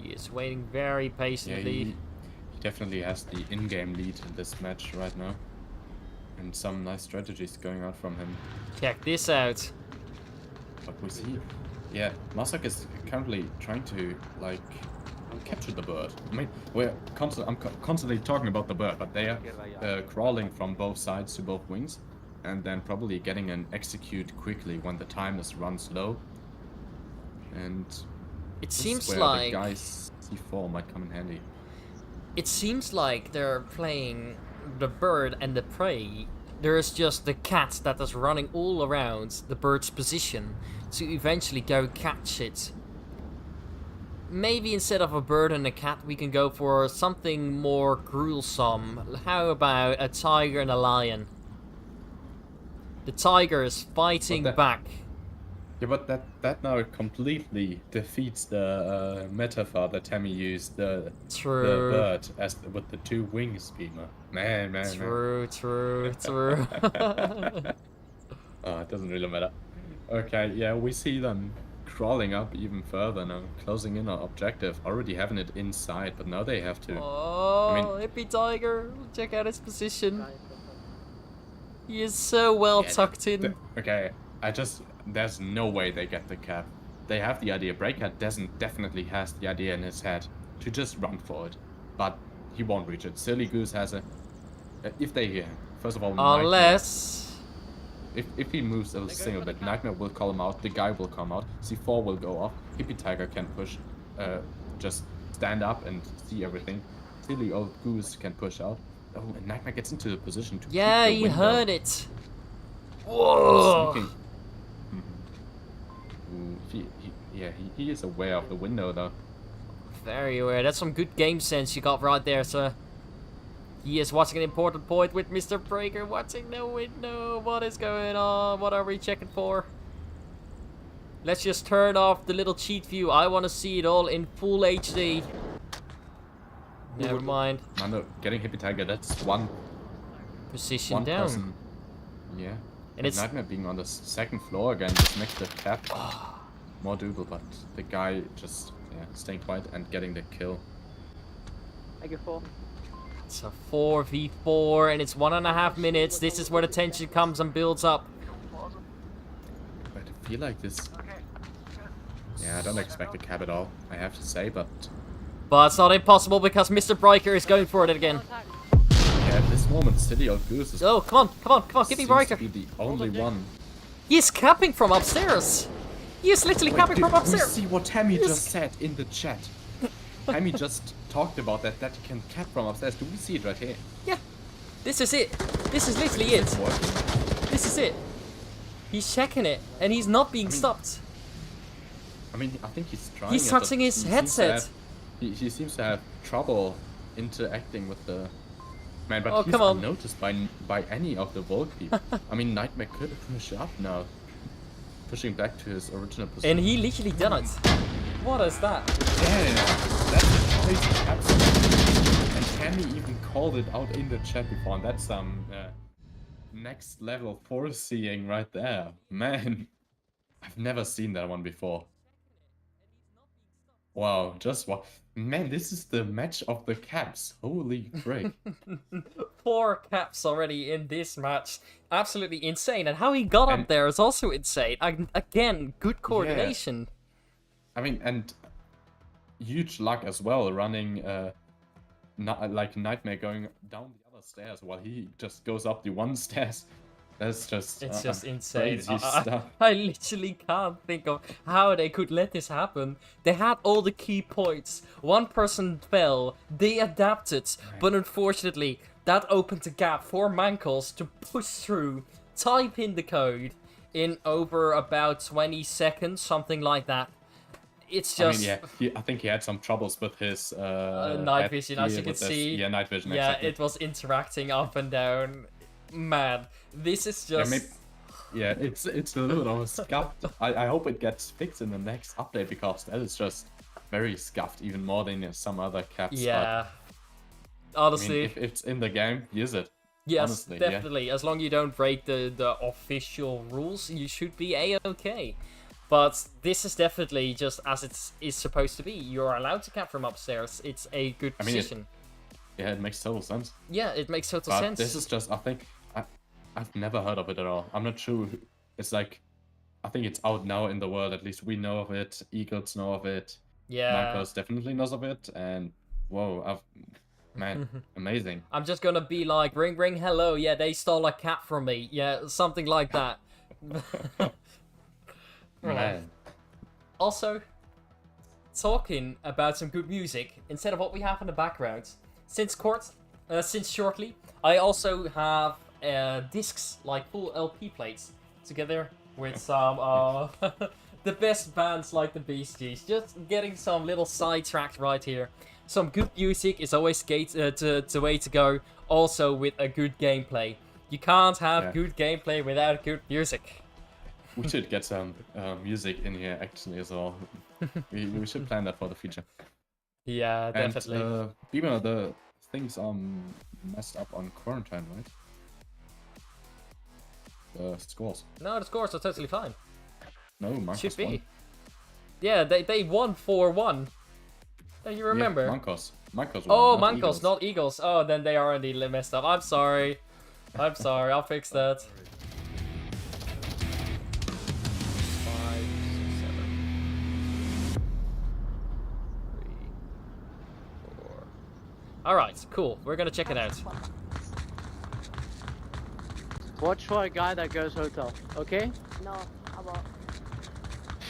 He is waiting very
Yeah,
patiently.
he definitely has the in-game lead in this match right now. And some nice strategies going out from him.
Check this out.
But we see... Yeah, Masak is currently trying to, like, capture the bird. I mean, I'm constantly talking about the bird, but they are crawling from both sides to both wings. And then probably getting an execute quickly when the time is runs low. And
It
this
seems
is where
like
the guy's C4 might come in handy.
it seems like they're playing the bird and the prey. There's just the cat that is running all around the bird's position to eventually go catch it. Maybe instead of a bird and a cat, we can go for something more gruesome. How about a tiger and a lion? The tiger is fighting back.
Yeah, but that now completely defeats the metaphor that Tammy used, the bird as with the 2 wings, Beamer. Man.
True.
Oh, it doesn't really matter. Okay, yeah, we see them crawling up even further now, closing in on objective, already having it inside, but now they have to...
Oh, hippie tiger, check out his position. He is so well tucked in.
Okay, there's no way they get the cap. They have the idea. Breakhead definitely has the idea in his head to just run for it, but he won't reach it. Silly Goose has a... if they hear, first of all...
Unless...
If he moves a single bit, Nightmare will call him out, the guy will come out, C4 will go off, Hippie Tiger can push, just stand up and see everything. Silly old Goose can push out. Oh, and Nightmare gets into the position to
yeah,
keep the
he
window.
heard it. Whoa!
Sneaking. He is aware of the window though.
Very aware. That's some good game sense you got right there, sir. He is watching an important point with Mr. Breaker watching the window. What is going on? What are we checking for? Let's just turn off the little cheat view. I want to see it all in full HD. Never mind.
Mando, getting Hippie Tiger, that's one
Position down.
person. Yeah.
And it's
Nightmare being on the 2nd floor again just makes the cap more doable, but the guy just staying quiet and getting the kill.
I get 4.
It's a 4v4 and it's 1.5 minutes. This is where the tension comes and builds up.
But I feel like this... Yeah, I don't expect a cap at all, I have to say, but...
But it's not impossible because Mr. Breaker is going for it again.
Yeah, at this moment, Silly Old Goose is...
Oh, come on, give me Breaker.
Seems to be the only one.
He is capping from upstairs. He is literally capping from upstairs.
See what Tammy just said in the chat. Tammy just talked about that he can cap from upstairs. Do we see it right here?
Yeah. This is it. This is literally it. This is it. He's checking it, and he's not being stopped.
I mean, I think he's trying.
He's touching his headset.
He seems to have trouble interacting with the man, but he's
come on.
unnoticed by any of the Volk people. I mean, Nightmare could push up now, pushing back to his original position.
And he literally done it. What is that?
Yeah, that's a crazy capsule. And Tammy even called it out in the chat before, and that's some next level foreseeing right there. Man, I've never seen that one before. Wow, just what? Man, this is the match of the caps. Holy frick.
4 caps already in this match. Absolutely insane. And how he got up there is also insane. Again, good coordination.
Yeah. I mean, and huge luck as well, running like Nightmare going down the other stairs while he just goes up the one stairs. That's just...
It's just insane.
Stuff.
I literally can't think of how they could let this happen. They had all the key points. One person fell. They adapted. But unfortunately, that opened a gap for Mancos to push through, type in the code in over about 20 seconds, something like that. It's just...
I mean, I think he had some troubles with his...
night vision, as you can see.
Yeah, night vision,
Yeah,
exactly.
it was interacting up and down. Man, this is just...
Yeah, it's a little bit of a scuffed. I hope it gets fixed in the next update, because that is just very scuffed, even more than some other caps.
Yeah. Honestly.
I mean, if it's in the game, use it.
Yes,
honestly,
definitely. Yeah. As long as you don't break the official rules, you should be A-okay. But this is definitely just as it is supposed to be. You're allowed to cap from upstairs. It's a good position.
Yeah, it makes total sense.
Yeah, it makes total
but
sense.
This is just, I think, I've never heard of it at all. I'm not sure. It's like, I think it's out now in the world. At least we know of it. Eagles know of it.
Yeah.
Marcos definitely knows of it. And whoa, man, amazing.
I'm just gonna be like, ring, ring, hello. Yeah, they stole a cap from me. Yeah, something like that.
Man.
Also, talking about some good music, instead of what we have in the background, since shortly. I also have discs, like full LP plates, together with some the best bands like the Beasties. Just getting some little sidetracked right here. Some good music is always the way to go. Also with a good gameplay. You can't have good gameplay without good music.
We should get some music in here actually as well. we should plan that for the future.
Yeah, definitely.
And Beamer, the things are messed up on quarantine, right? The scores.
No, the scores are totally fine.
No, Mancos
Should be.
won.
Yeah, they won 4-1. Don't you remember?
Yeah, Mancos won,
Oh,
not
Mancos,
Eagles.
not Eagles. Oh, then they are indeed messed up. I'm sorry. I'm sorry. I'll fix that. 5, 6, 7, 3, 4. All right, cool. We're gonna check it out.
Watch for a guy that goes hotel, okay?
No, I won't.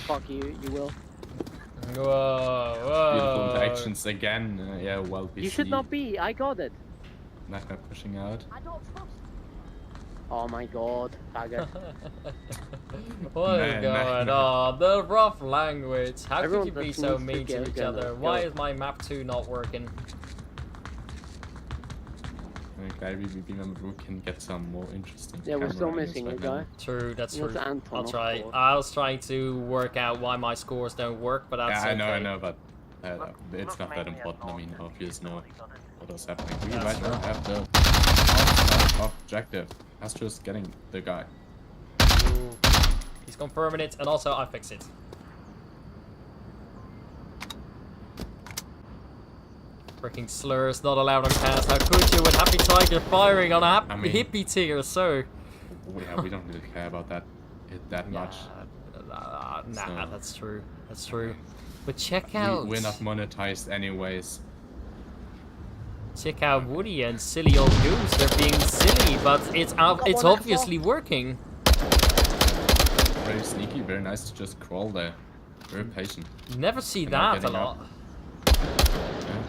Fuck you, you will.
Whoa,
Beautiful
whoa.
interactions again. Yeah, well,
You should not be, I got it.
Nightmare pushing out.
I don't trust.
Oh my god, faggot.
What is
Man,
going
man.
on? The rough language. How
Everyone
could you be
just
so
needs to
mean to
get
each
together.
other? Why
Go.
is my map 2 not working?
Okay, we can get some more interesting.
Yeah, we're still
camera angles
missing a
right
guy.
now.
True, that's
It was
true.
Anton,
I'll
of
try.
course.
I was trying to work out why my scores don't work, but that's
Yeah,
okay.
I know, but it's not that important. I mean, obviously know what is happening. We
That's
right now
true.
have the objective. Astra's getting the guy.
Ooh. He's confirming it, and also I fix it. Freaking slurs not allowed on cast. How could you with Happy Tiger firing on a
I mean-
hippie tier? So.
Yeah, we don't really care about that much.
Nah,
So-
that's true. That's true. But check out.
We're not monetized anyways.
Check out Woody and silly old goose. They're being silly, but it's obviously working.
Very sneaky, very nice to just crawl there. Very patient.
You never see
And now
that a
getting
lot.
up. Yeah.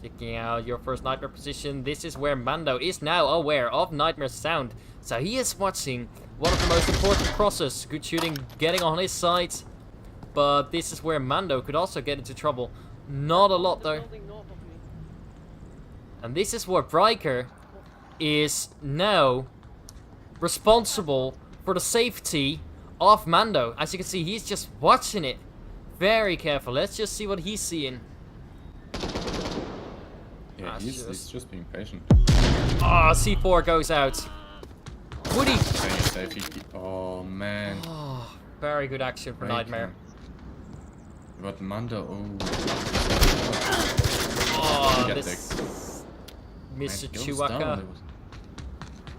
Checking out your first Nightmare position. This is where Mando is now aware of Nightmare's sound. So he is watching one of the most important crosses. Good shooting, getting on his side. But this is where Mando could also get into trouble. Not a lot though. And this is where Bryker is now responsible for the safety of Mando. As you can see, he's just watching it. Very careful. Let's just see what he's seeing.
Yeah,
Ah,
he's just being patient.
Ah, C4 goes out. Woody!
Staying safe. Oh man.
Oh, very good action for
Breaking.
Nightmare.
But Mando,
Oh,
Get
this Mr.
Man, goes
Chewbacca.
down.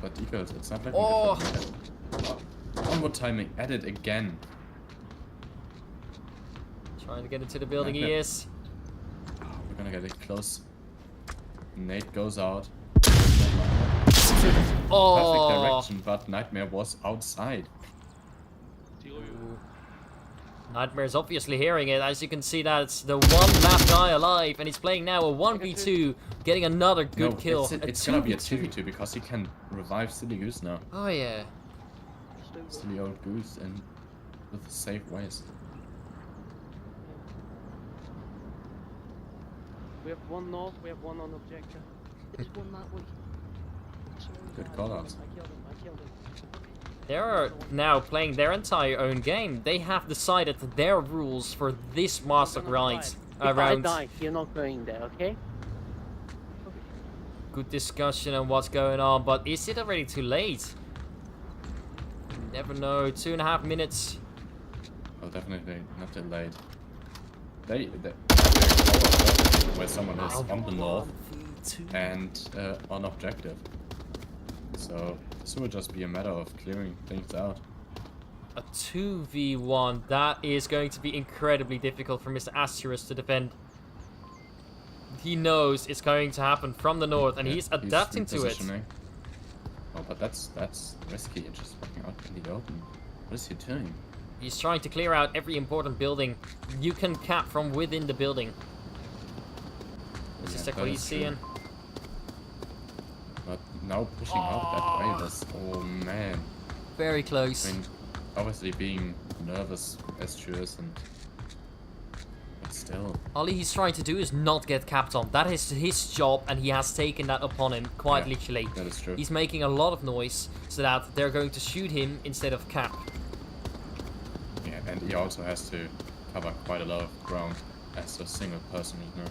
But Eagles, it's not looking
Oh.
good for them. One more timing, add it again.
Trying to get into the building, he
Nightmare.
is.
Oh, we're gonna get it close. Nate goes out.
Oh,
Perfect direction, but Nightmare was outside.
Nightmare's obviously hearing it. As you can see, that's the one map guy alive, and he's playing now a 1v2, getting another good
No,
kill.
It's gonna be a 2v2 because he can revive Silly Goose now.
Oh yeah.
Silly old Goose and with the safe ways.
We have one north, we have one on objective.
There's one that way.
Good call out.
I killed him.
They are now playing their entire own game. They have decided their rules for this master grind
If
around.
I die, you're not going there, okay?
Good discussion on what's going on, but is it already too late? You never know. 2.5 minutes.
Oh, definitely not too late. They're where someone is on the north and on objective. So this will just be a matter of clearing things out.
A 2v1. That is going to be incredibly difficult for Mr. Asterisk to defend. He knows it's going to happen from the north, and
Yeah,
he's adapting to it.
repositioning. Oh, but that's risky. You're just walking out in the open. What is he doing?
He's trying to clear out every important building you can cap from within the building. Let's just
Yeah,
check what
that
he's
is true.
seeing.
But now pushing out that way, that's, oh man.
Very
I
close.
mean, obviously being nervous as Stuart and... But still.
All he's trying to do is not get capped on. That is his job, and he has taken that upon him, quite
Yeah,
literally.
that is true.
He's making a lot of noise, so that they're going to shoot him instead of cap.
Yeah, and he also has to cover quite a lot of ground as a single person, you know.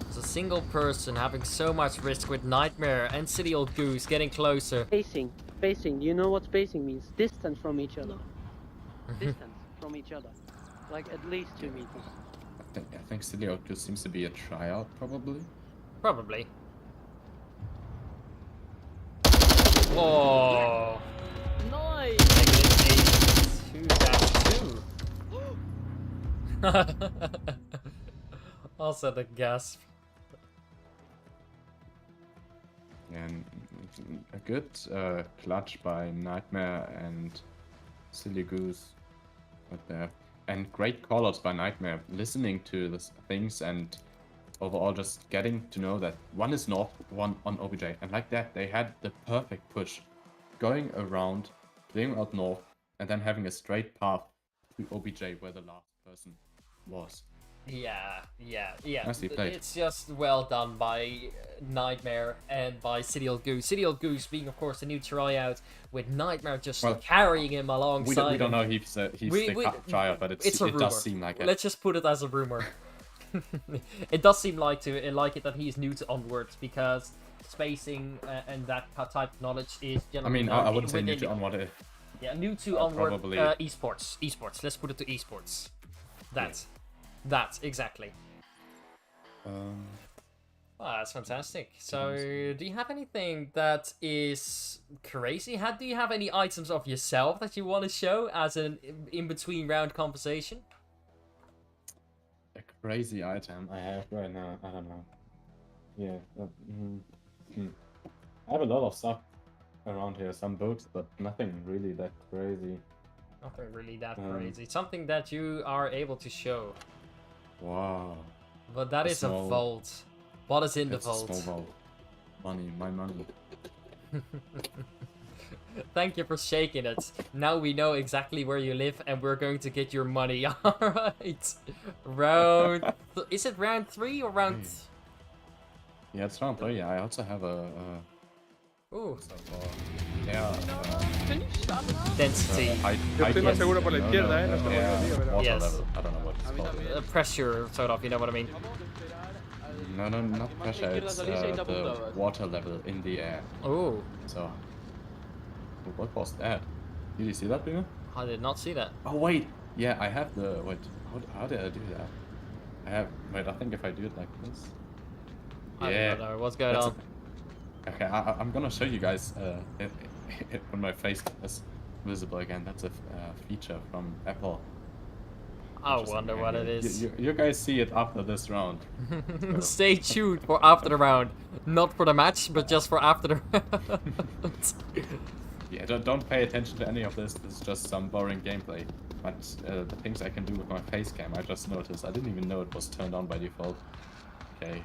As a single person having so much risk with Nightmare and City Old Goose getting closer.
Spacing. Spacing. You know what spacing means? Distance from each other. Distance from each other. Like at least 2 meters.
I think Silly Old Goose seems to be a tryout, probably.
Probably. Oh.
Nice!
Making it a 2-2. Also the gasp.
And a good clutch by Nightmare and Silly Goose. Right there. And great callouts by Nightmare, listening to the things and overall just getting to know that one is north, one on OBJ. And like that, they had the perfect push. Going around, clearing out north, and then having a straight path to OBJ where the last person was.
Yeah.
Nicely played.
It's just well done by Nightmare and by City Old Goose. City Old Goose being, of course, the new tryout, with Nightmare just carrying him alongside.
We don't know if he's the tryout, but it
rumor.
does seem like it.
Let's just put it as a rumor. It does seem like it that he is new to Onward, because spacing and that type of knowledge is
I
generally.
mean, I wouldn't say new to Onward.
Yeah, new to Onward.
Probably.
Esports. Let's put it to esports. That exactly. That's fantastic. So, do you have anything that is crazy? Do you have any items of yourself that you want to show as an in-between round conversation?
A crazy item I have right now, I don't know. Yeah. I have a lot of stuff around here, some books, but nothing really that crazy.
Nothing really that crazy. Something that you are able to show.
Wow.
But that is a vault. What is in the
It's a
vault?
small vault. Money, my money.
Thank you for shaking it. Now we know exactly where you live, and we're going to get your money. Alright. Round... Is it round 3 or round...
Yeah, it's round 3. I also have a...
Ooh.
Can you shut up?
Density.
Yo estoy más seguro por la izquierda, no sé por qué, tío, pero...
Water
Yes.
level. I don't know what it's called.
Pressure, sort of, you know what I mean?
No, not pressure. It's the water level in the air.
Oh,
So... What was that? Did you see that, Bino?
I did not see that.
Oh, wait! Yeah, I have the... Wait, how did I do that? I have... Wait, I think if I do it like this...
I don't know what's going on.
Okay, I'm gonna show you guys when my face is visible again. That's a feature from Apple.
I wonder what it is.
You guys see it after this round.
Stay tuned for after the round. Not for the match, but just for after the round.
Yeah, don't pay attention to any of this. This is just some boring gameplay. But the things I can do with my face cam, I just noticed. I didn't even know it was turned on by default. Okay.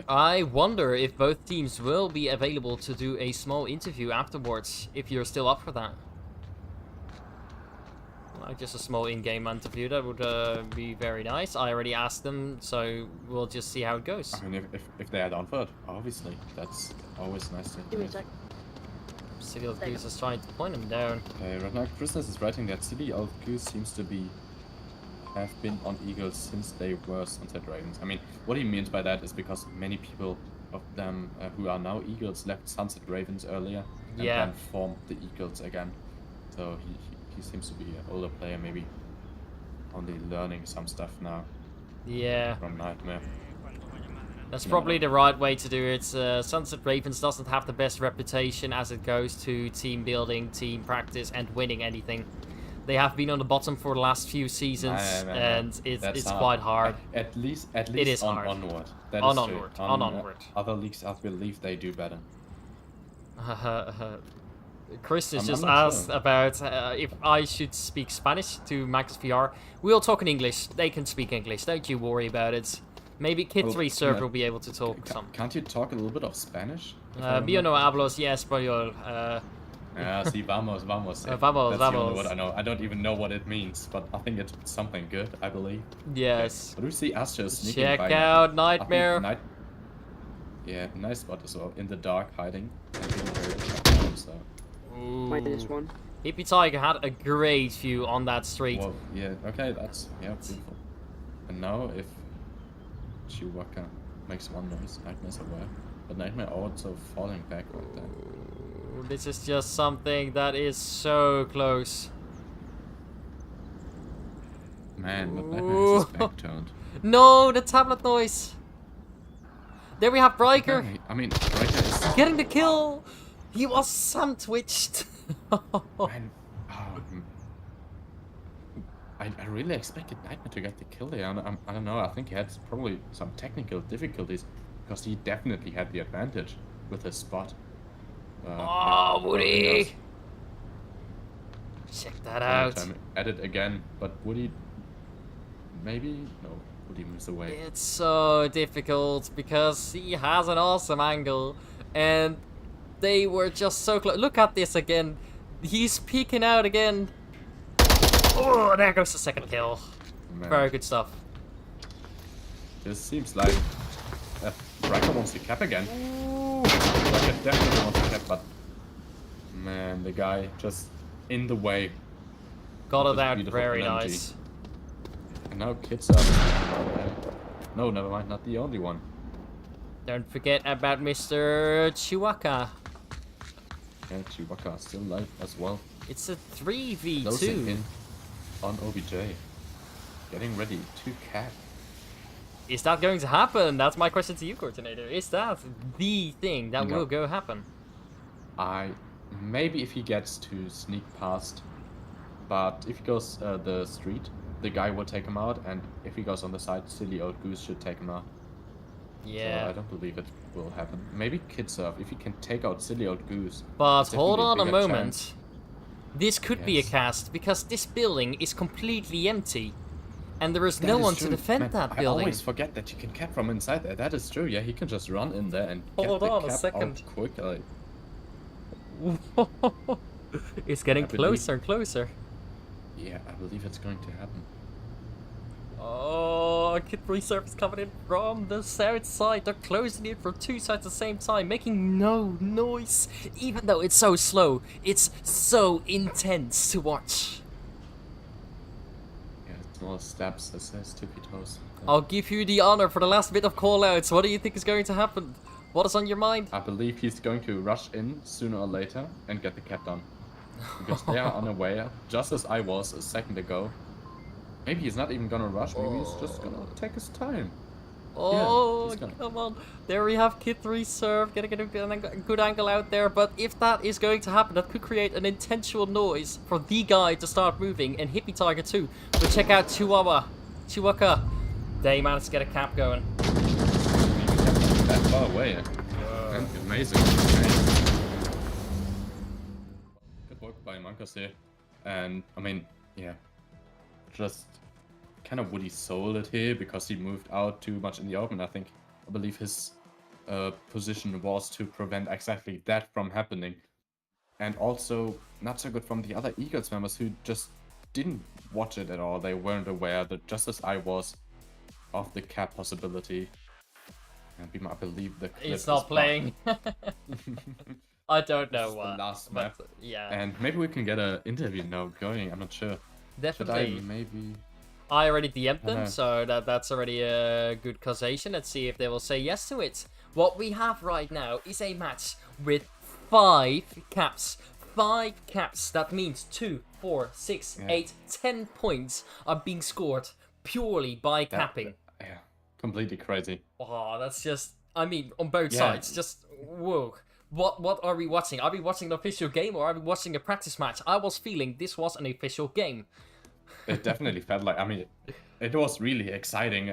I wonder if both teams will be available to do a small interview afterwards, if you're still up for that. Like just a small in-game interview, that would be very nice. I already asked them, so we'll just see how it goes.
I mean, if they are down for it, obviously, that's always nice to
Give me a
hear.
sec.
City Old Goose is trying to point him down.
Okay, right now, Christmas is writing that City Old Goose seems to have been on Eagles since they were Sunset Ravens. I mean, what he means by that is because many people of them who are now Eagles left Sunset Ravens earlier and then formed the Eagles again. So he seems to be an older player, maybe only learning some stuff now.
Yeah.
From Nightmare.
That's probably the right way to do it. Sunset Ravens doesn't have the best reputation as it goes to team building, team practice, and winning anything. They have been on the bottom for the last few seasons, and it's quite hard.
At least
it is
on
hard.
Onward. That
On
is
Onward.
true.
On Onward.
Other leagues, I believe they do better.
Chris has
I'm
just
not
asked
sure.
about if I should speak Spanish to MancosVR. We'll talk in English. They can speak English. Don't you worry about it. Maybe Kid
Well,
3 server
yeah.
will be able to talk some.
Can't you talk a little bit of Spanish? If I
Yo no
remember?
hablo español.
Yeah, see, vamos.
Vamos,
That's the only
vamos.
word I know. I don't even know what it means, but I think it's something good, I believe.
Yes.
But we see Astra sneaking
Check
by.
out
I think
Nightmare.
Yeah, nice spot as well. In the dark, hiding. I think very so.
-1.
Hippie Tiger had a great view on that street.
Well, yeah, okay, that's beautiful. And now if Chihuahua makes one noise, Nightmare's aware. But Nightmare also falling back right there.
Ooh, this is just something that is so close.
Man, but Nightmare has his back turned.
No, the tablet noise. There we have Riker
Okay, I mean, Riker is...
getting the kill. He was sandwiched.
Man, I really expected Nightmare to get the kill there. I don't know, I think he had probably some technical difficulties because he definitely had the advantage with his spot.
Oh, Woody! Check that out.
At it again, but Woody... Maybe? No, Woody moves away.
It's so difficult because he has an awesome angle and they were just so close. Look at this again. He's peeking out again. Oh, there goes the second kill.
Man.
Very good stuff.
This seems like Riker wants to cap again. Riker definitely wants to cap, but man, the guy just in the way.
Got
of
it
his
out
beautiful
very
LMG.
nice.
And now kids are. No, never mind, not the only one.
Don't forget about Mr. Chihuahua.
Yeah, Chewbacca still alive as well.
It's a
Closing
3v2.
in on OBJ. Getting ready to cap.
Is that going to happen? That's my question to you, Coordinator. Is that the thing that
No.
will go happen?
Maybe if he gets to sneak past, but if he goes the street, the guy will take him out, and if he goes on the side, silly old goose should take him out.
Yeah.
So I don't believe it will happen. Maybe Kid Surf, if he can take out silly old goose.
But
there's
hold on
definitely
a
bigger
moment.
chance.
This could be a
Yes.
cast, because this building is completely empty. And there is
That
no
is
one
true.
to defend
Man,
that
I
building.
always forget that you can cap from inside there. That is true. Yeah, he can just run in there and
Hold
get the
on a
cap
second.
out quickly.
It's getting
I believe-
closer and closer.
Yeah, I believe it's going to happen.
Oh, Kid Reserve is coming in from the south side. They're closing it from two sides at the same time, making no noise. Even though it's so slow, it's so intense to watch.
Yeah, small steps, it says Tippy Toes.
I'll give you the honor for the last bit of callouts. What do you think is going to happen? What is on your mind?
I believe he's going to rush in sooner or later and get the cap done. Because they are unaware, just as I was a second ago. Maybe he's not even gonna rush, maybe he's just gonna take his time.
Oh,
he's gonna-
come on. There we have Kid Reserve getting a good angle out there. But if that is going to happen, that could create an intentional noise for the guy to start moving. And Hippie Tiger too. But check out Chihuahua. They managed to get a cap going.
That far away. Amazing. Good work by Mancos here. And, I mean, yeah. Just kind of Woody sold it here because he moved out too much in the open. I believe his position was to prevent exactly that from happening. And also, not so good from the other Eagles members who just didn't watch it at all. They weren't aware that, just as I was, of the cap possibility. And I believe the clip
It's not
is
playing. I don't know
This is the
what.
last
but,
map.
yeah,
And maybe we can get an interview now going. I'm not sure. Should
definitely.
I maybe?
I already DM'd them,
Okay.
so that's already a good causation. Let's see if they will say yes to it. What we have right now is a match with 5 caps. 5 caps. That means 2, 4, 6,
Yeah.
8, 10 points are being scored purely by capping.
Yeah, completely crazy.
Oh, that's just... I mean, on both
Yeah.
sides. Just... Whoa. What are we watching? Are we watching an official game or are we watching a practice match? I was feeling this was an official game.
It definitely felt like. I mean, it was really exciting.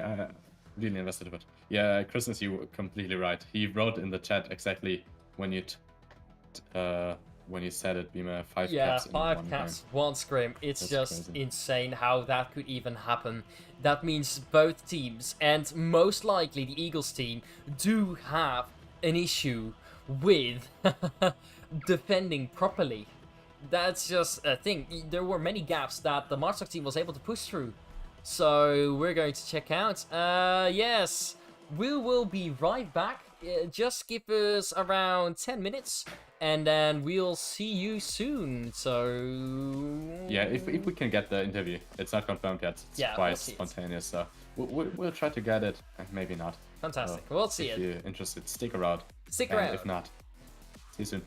Really invested in it. Yeah, Christmas, you were completely right. He wrote in the chat exactly when you when you said it, Beamer, 5
Yeah,
caps in
5
one
caps,
game.
1 scrim. It's
That's
just
crazy.
insane how that could even happen. That means both teams, and most likely the Eagles team, do have an issue with defending properly. That's just a thing. There were many gaps that the Marstock team was able to push through. So we're going to check out. Yes, we will be right back. Just give us around 10 minutes, and then we'll see you soon. So
Yeah, if we can get the interview. It's not confirmed yet. It's
Yeah,
quite
we'll see it.
spontaneous, so we'll try to get it, and maybe not.
Fantastic.
So
We'll see
if
it.
you're interested, stick around.
Stick
And
around.
if not, see you soon.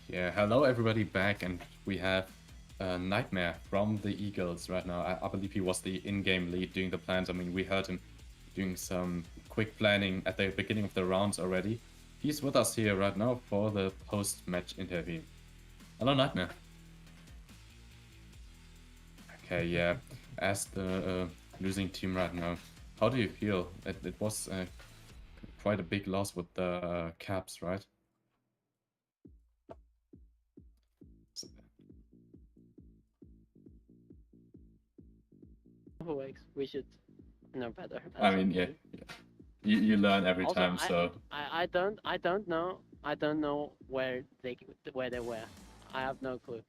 Yeah, hello everybody back, and we have Nightmare from the Eagles right now. I believe he was the in-game lead doing the plans. I mean, we heard him doing some quick planning at the beginning of the rounds already. He's with us here right now for the post-match interview. Hello, Nightmare. Okay, yeah, as the losing team right now, how do you feel? It was quite a big loss with the Caps, right?
Always, we should know better.
I mean, yeah, you learn every
Also,
time, so
I don't know where they were. I have no clue.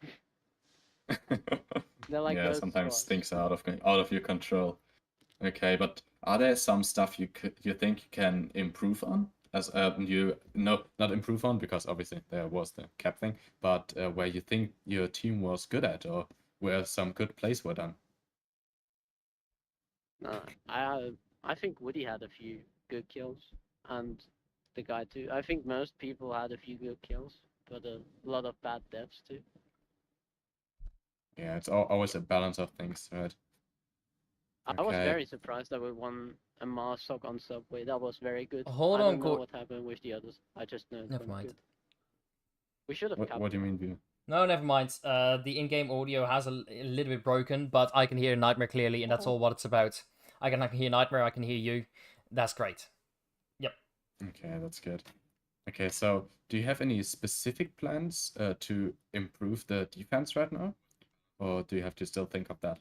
They're like
yeah,
those
sometimes
stars.
things are out of your control. Okay, but are there some stuff you think you can improve on? As not improve on, because obviously there was the cap thing, but where you think your team was good at, or where some good plays were done.
No, I think Woody had a few good kills, and the guy too. I think most people had a few good kills, but a lot of bad deaths too.
Yeah, it's always a balance of things, right?
I was
Okay.
very surprised that we won a Marsok on Subway. That was very good.
Hold
I
on,
don't know what happened with the others. I just know it
Never
went
mind.
good. We should have
What do you mean, View?
No, never mind. The in-game audio has a little bit broken, but I can hear Nightmare clearly, and that's all what it's about. I can hear Nightmare, I can hear you. That's great. Yep.
Okay, that's good. Okay, so do you have any specific plans to improve the defense right now? Or do you have to still think of that?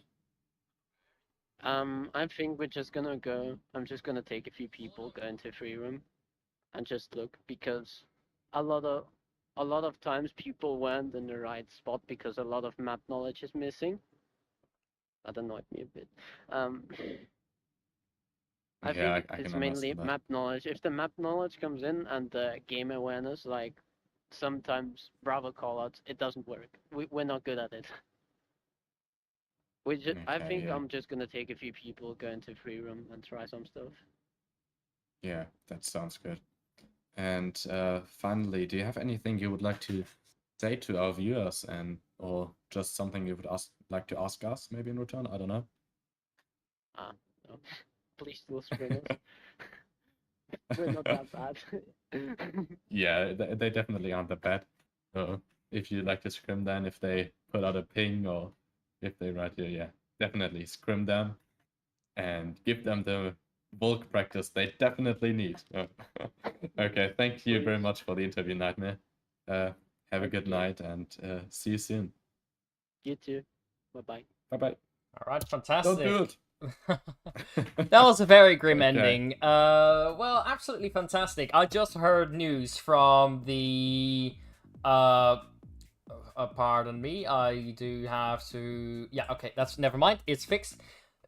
I think we're just gonna go. I'm just gonna take a few people, go into free room, and just look, because a lot of times people weren't in the right spot because a lot of map knowledge is missing. That annoyed me a bit. I
Yeah,
think
I
it's
can
mainly
understand that.
map knowledge. If the map knowledge comes in and the game awareness, like sometimes Bravo callouts, it doesn't work. We're not good at it. I
Okay,
think
yeah.
I'm just gonna take a few people, go into free room, and try some stuff.
Yeah, that sounds good. And finally, do you have anything you would like to say to our viewers, or just something you would like to ask us maybe in return? I don't know.
No. Please still scrim us. We're not that bad.
Yeah, they definitely aren't that bad. If you like to scrim them, if they put out a ping, or if they write you, yeah, definitely scrim them and give them the bulk practice they definitely need. Okay, thank you very much for the interview, Nightmare. Have a good night, and see you soon.
You too. Bye-bye.
Bye-bye.
Alright, fantastic.
Don't do it.
That was a very grim
Okay.
ending. Well, absolutely fantastic. I just heard news from the pardon me, I do have to... Yeah, okay, that's... Never mind, it's fixed.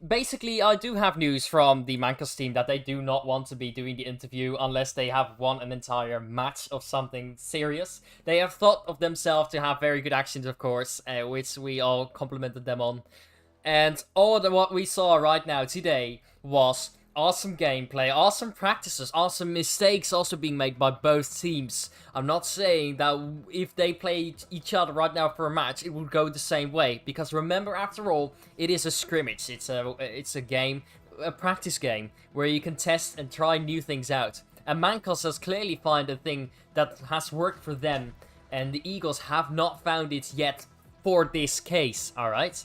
Basically, I do have news from the Mancos team that they do not want to be doing the interview unless they have won an entire match of something serious. They have thought of themselves to have very good actions, of course, which we all complimented them on. And all of what we saw right now today was awesome gameplay, awesome practices, awesome mistakes also being made by both teams. I'm not saying that if they played each other right now for a match, it would go the same way. Because remember, after all, it is a scrimmage. It's a game, a practice game, where you can test and try new things out. And Mancos has clearly found a thing that has worked for them, and the Eagles have not found it yet for this case, alright?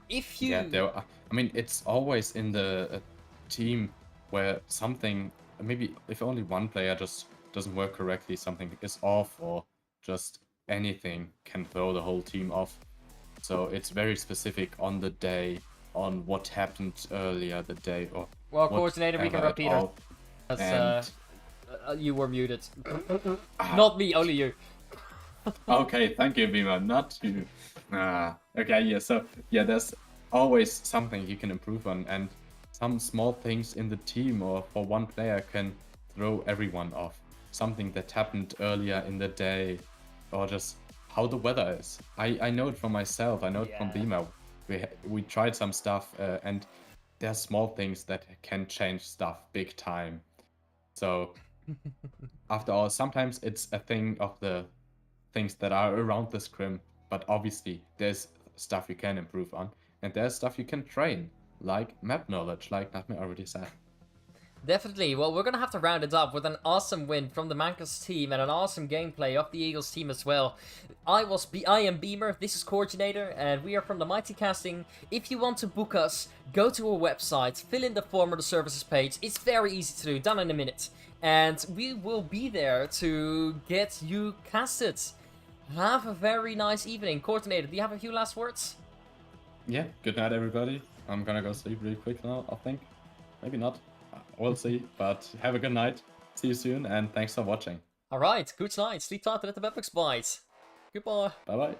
If you...
Yeah, I mean, it's always in the team where something, maybe if only one player just doesn't work correctly, something is off, or just anything can throw the whole team off. So it's very specific on the day, on what happened earlier the day, or
well, coordinator, we can repeat it.
And...
You were muted. Not me, only you.
Okay, thank you, Beamer, not you. Okay, yeah, so, yeah, there's always something you can improve on, and some small things in the team or for one player can throw everyone off. Something that happened earlier in the day, or just how the weather is. I know it from myself, I know it from Beamer. We tried some stuff, and there are small things that can change stuff big time. So, after all, sometimes it's a thing of the things that are around the scrim, but obviously there's stuff you can improve on, and there's stuff you can train, like map knowledge, like Nightmare already said.
Definitely. Well, we're gonna have to round it up with an awesome win from the Mancos team and an awesome gameplay of the Eagles team as well. I am Beamer, this is Coordinator, and we are from the Mighty Casting. If you want to book us, go to our website, fill in the form or the services page. It's very easy to do, done in a minute. And we will be there to get you casted. Have a very nice evening. Coordinator, do you have a few last words?
Yeah, good night everybody. I'm gonna go sleep really quick now, I think. Maybe not. We'll see, but have a good night. See you soon, and thanks for watching.
Alright, good night. Sleep tight and let the bedbugs bite. Goodbye.
Bye bye.